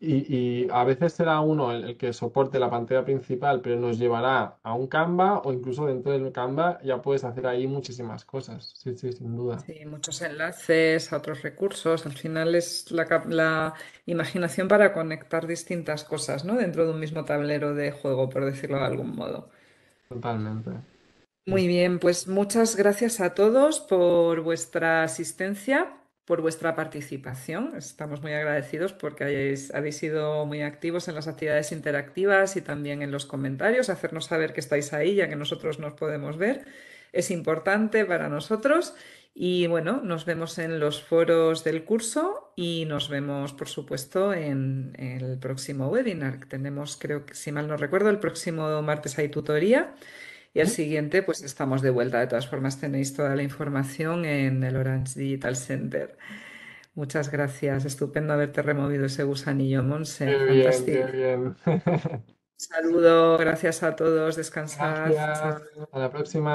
y a veces será uno el que soporte la pantalla principal, pero nos llevará a un Canva o incluso dentro del Canva ya puedes hacer ahí muchísimas cosas. Sí, sí, sin duda. Sí, muchos enlaces a otros recursos. Al final es la imaginación para conectar distintas cosas, ¿no? Dentro de un mismo tablero de juego, por decirlo de algún modo. Totalmente. Sí, Muy sí. bien, pues muchas gracias a todos por vuestra asistencia, por vuestra participación. Estamos muy agradecidos porque habéis sido muy activos en las actividades interactivas y también en los comentarios, hacernos saber que estáis ahí, ya que nosotros nos podemos ver. Es importante para nosotros Y bueno, nos vemos en los foros del curso y nos vemos, por supuesto, en el próximo webinar. Tenemos, creo que si mal no recuerdo, el próximo martes hay tutoría y el ¿Mm? siguiente pues estamos de vuelta. De todas formas, tenéis toda la información en el Orange Digital Center. Muchas gracias. Estupendo haberte removido ese gusanillo, Monse. Qué bien, qué Fantástico. bien. Saludo, gracias a todos. Descansad. Gracias. Chao. Hasta la próxima.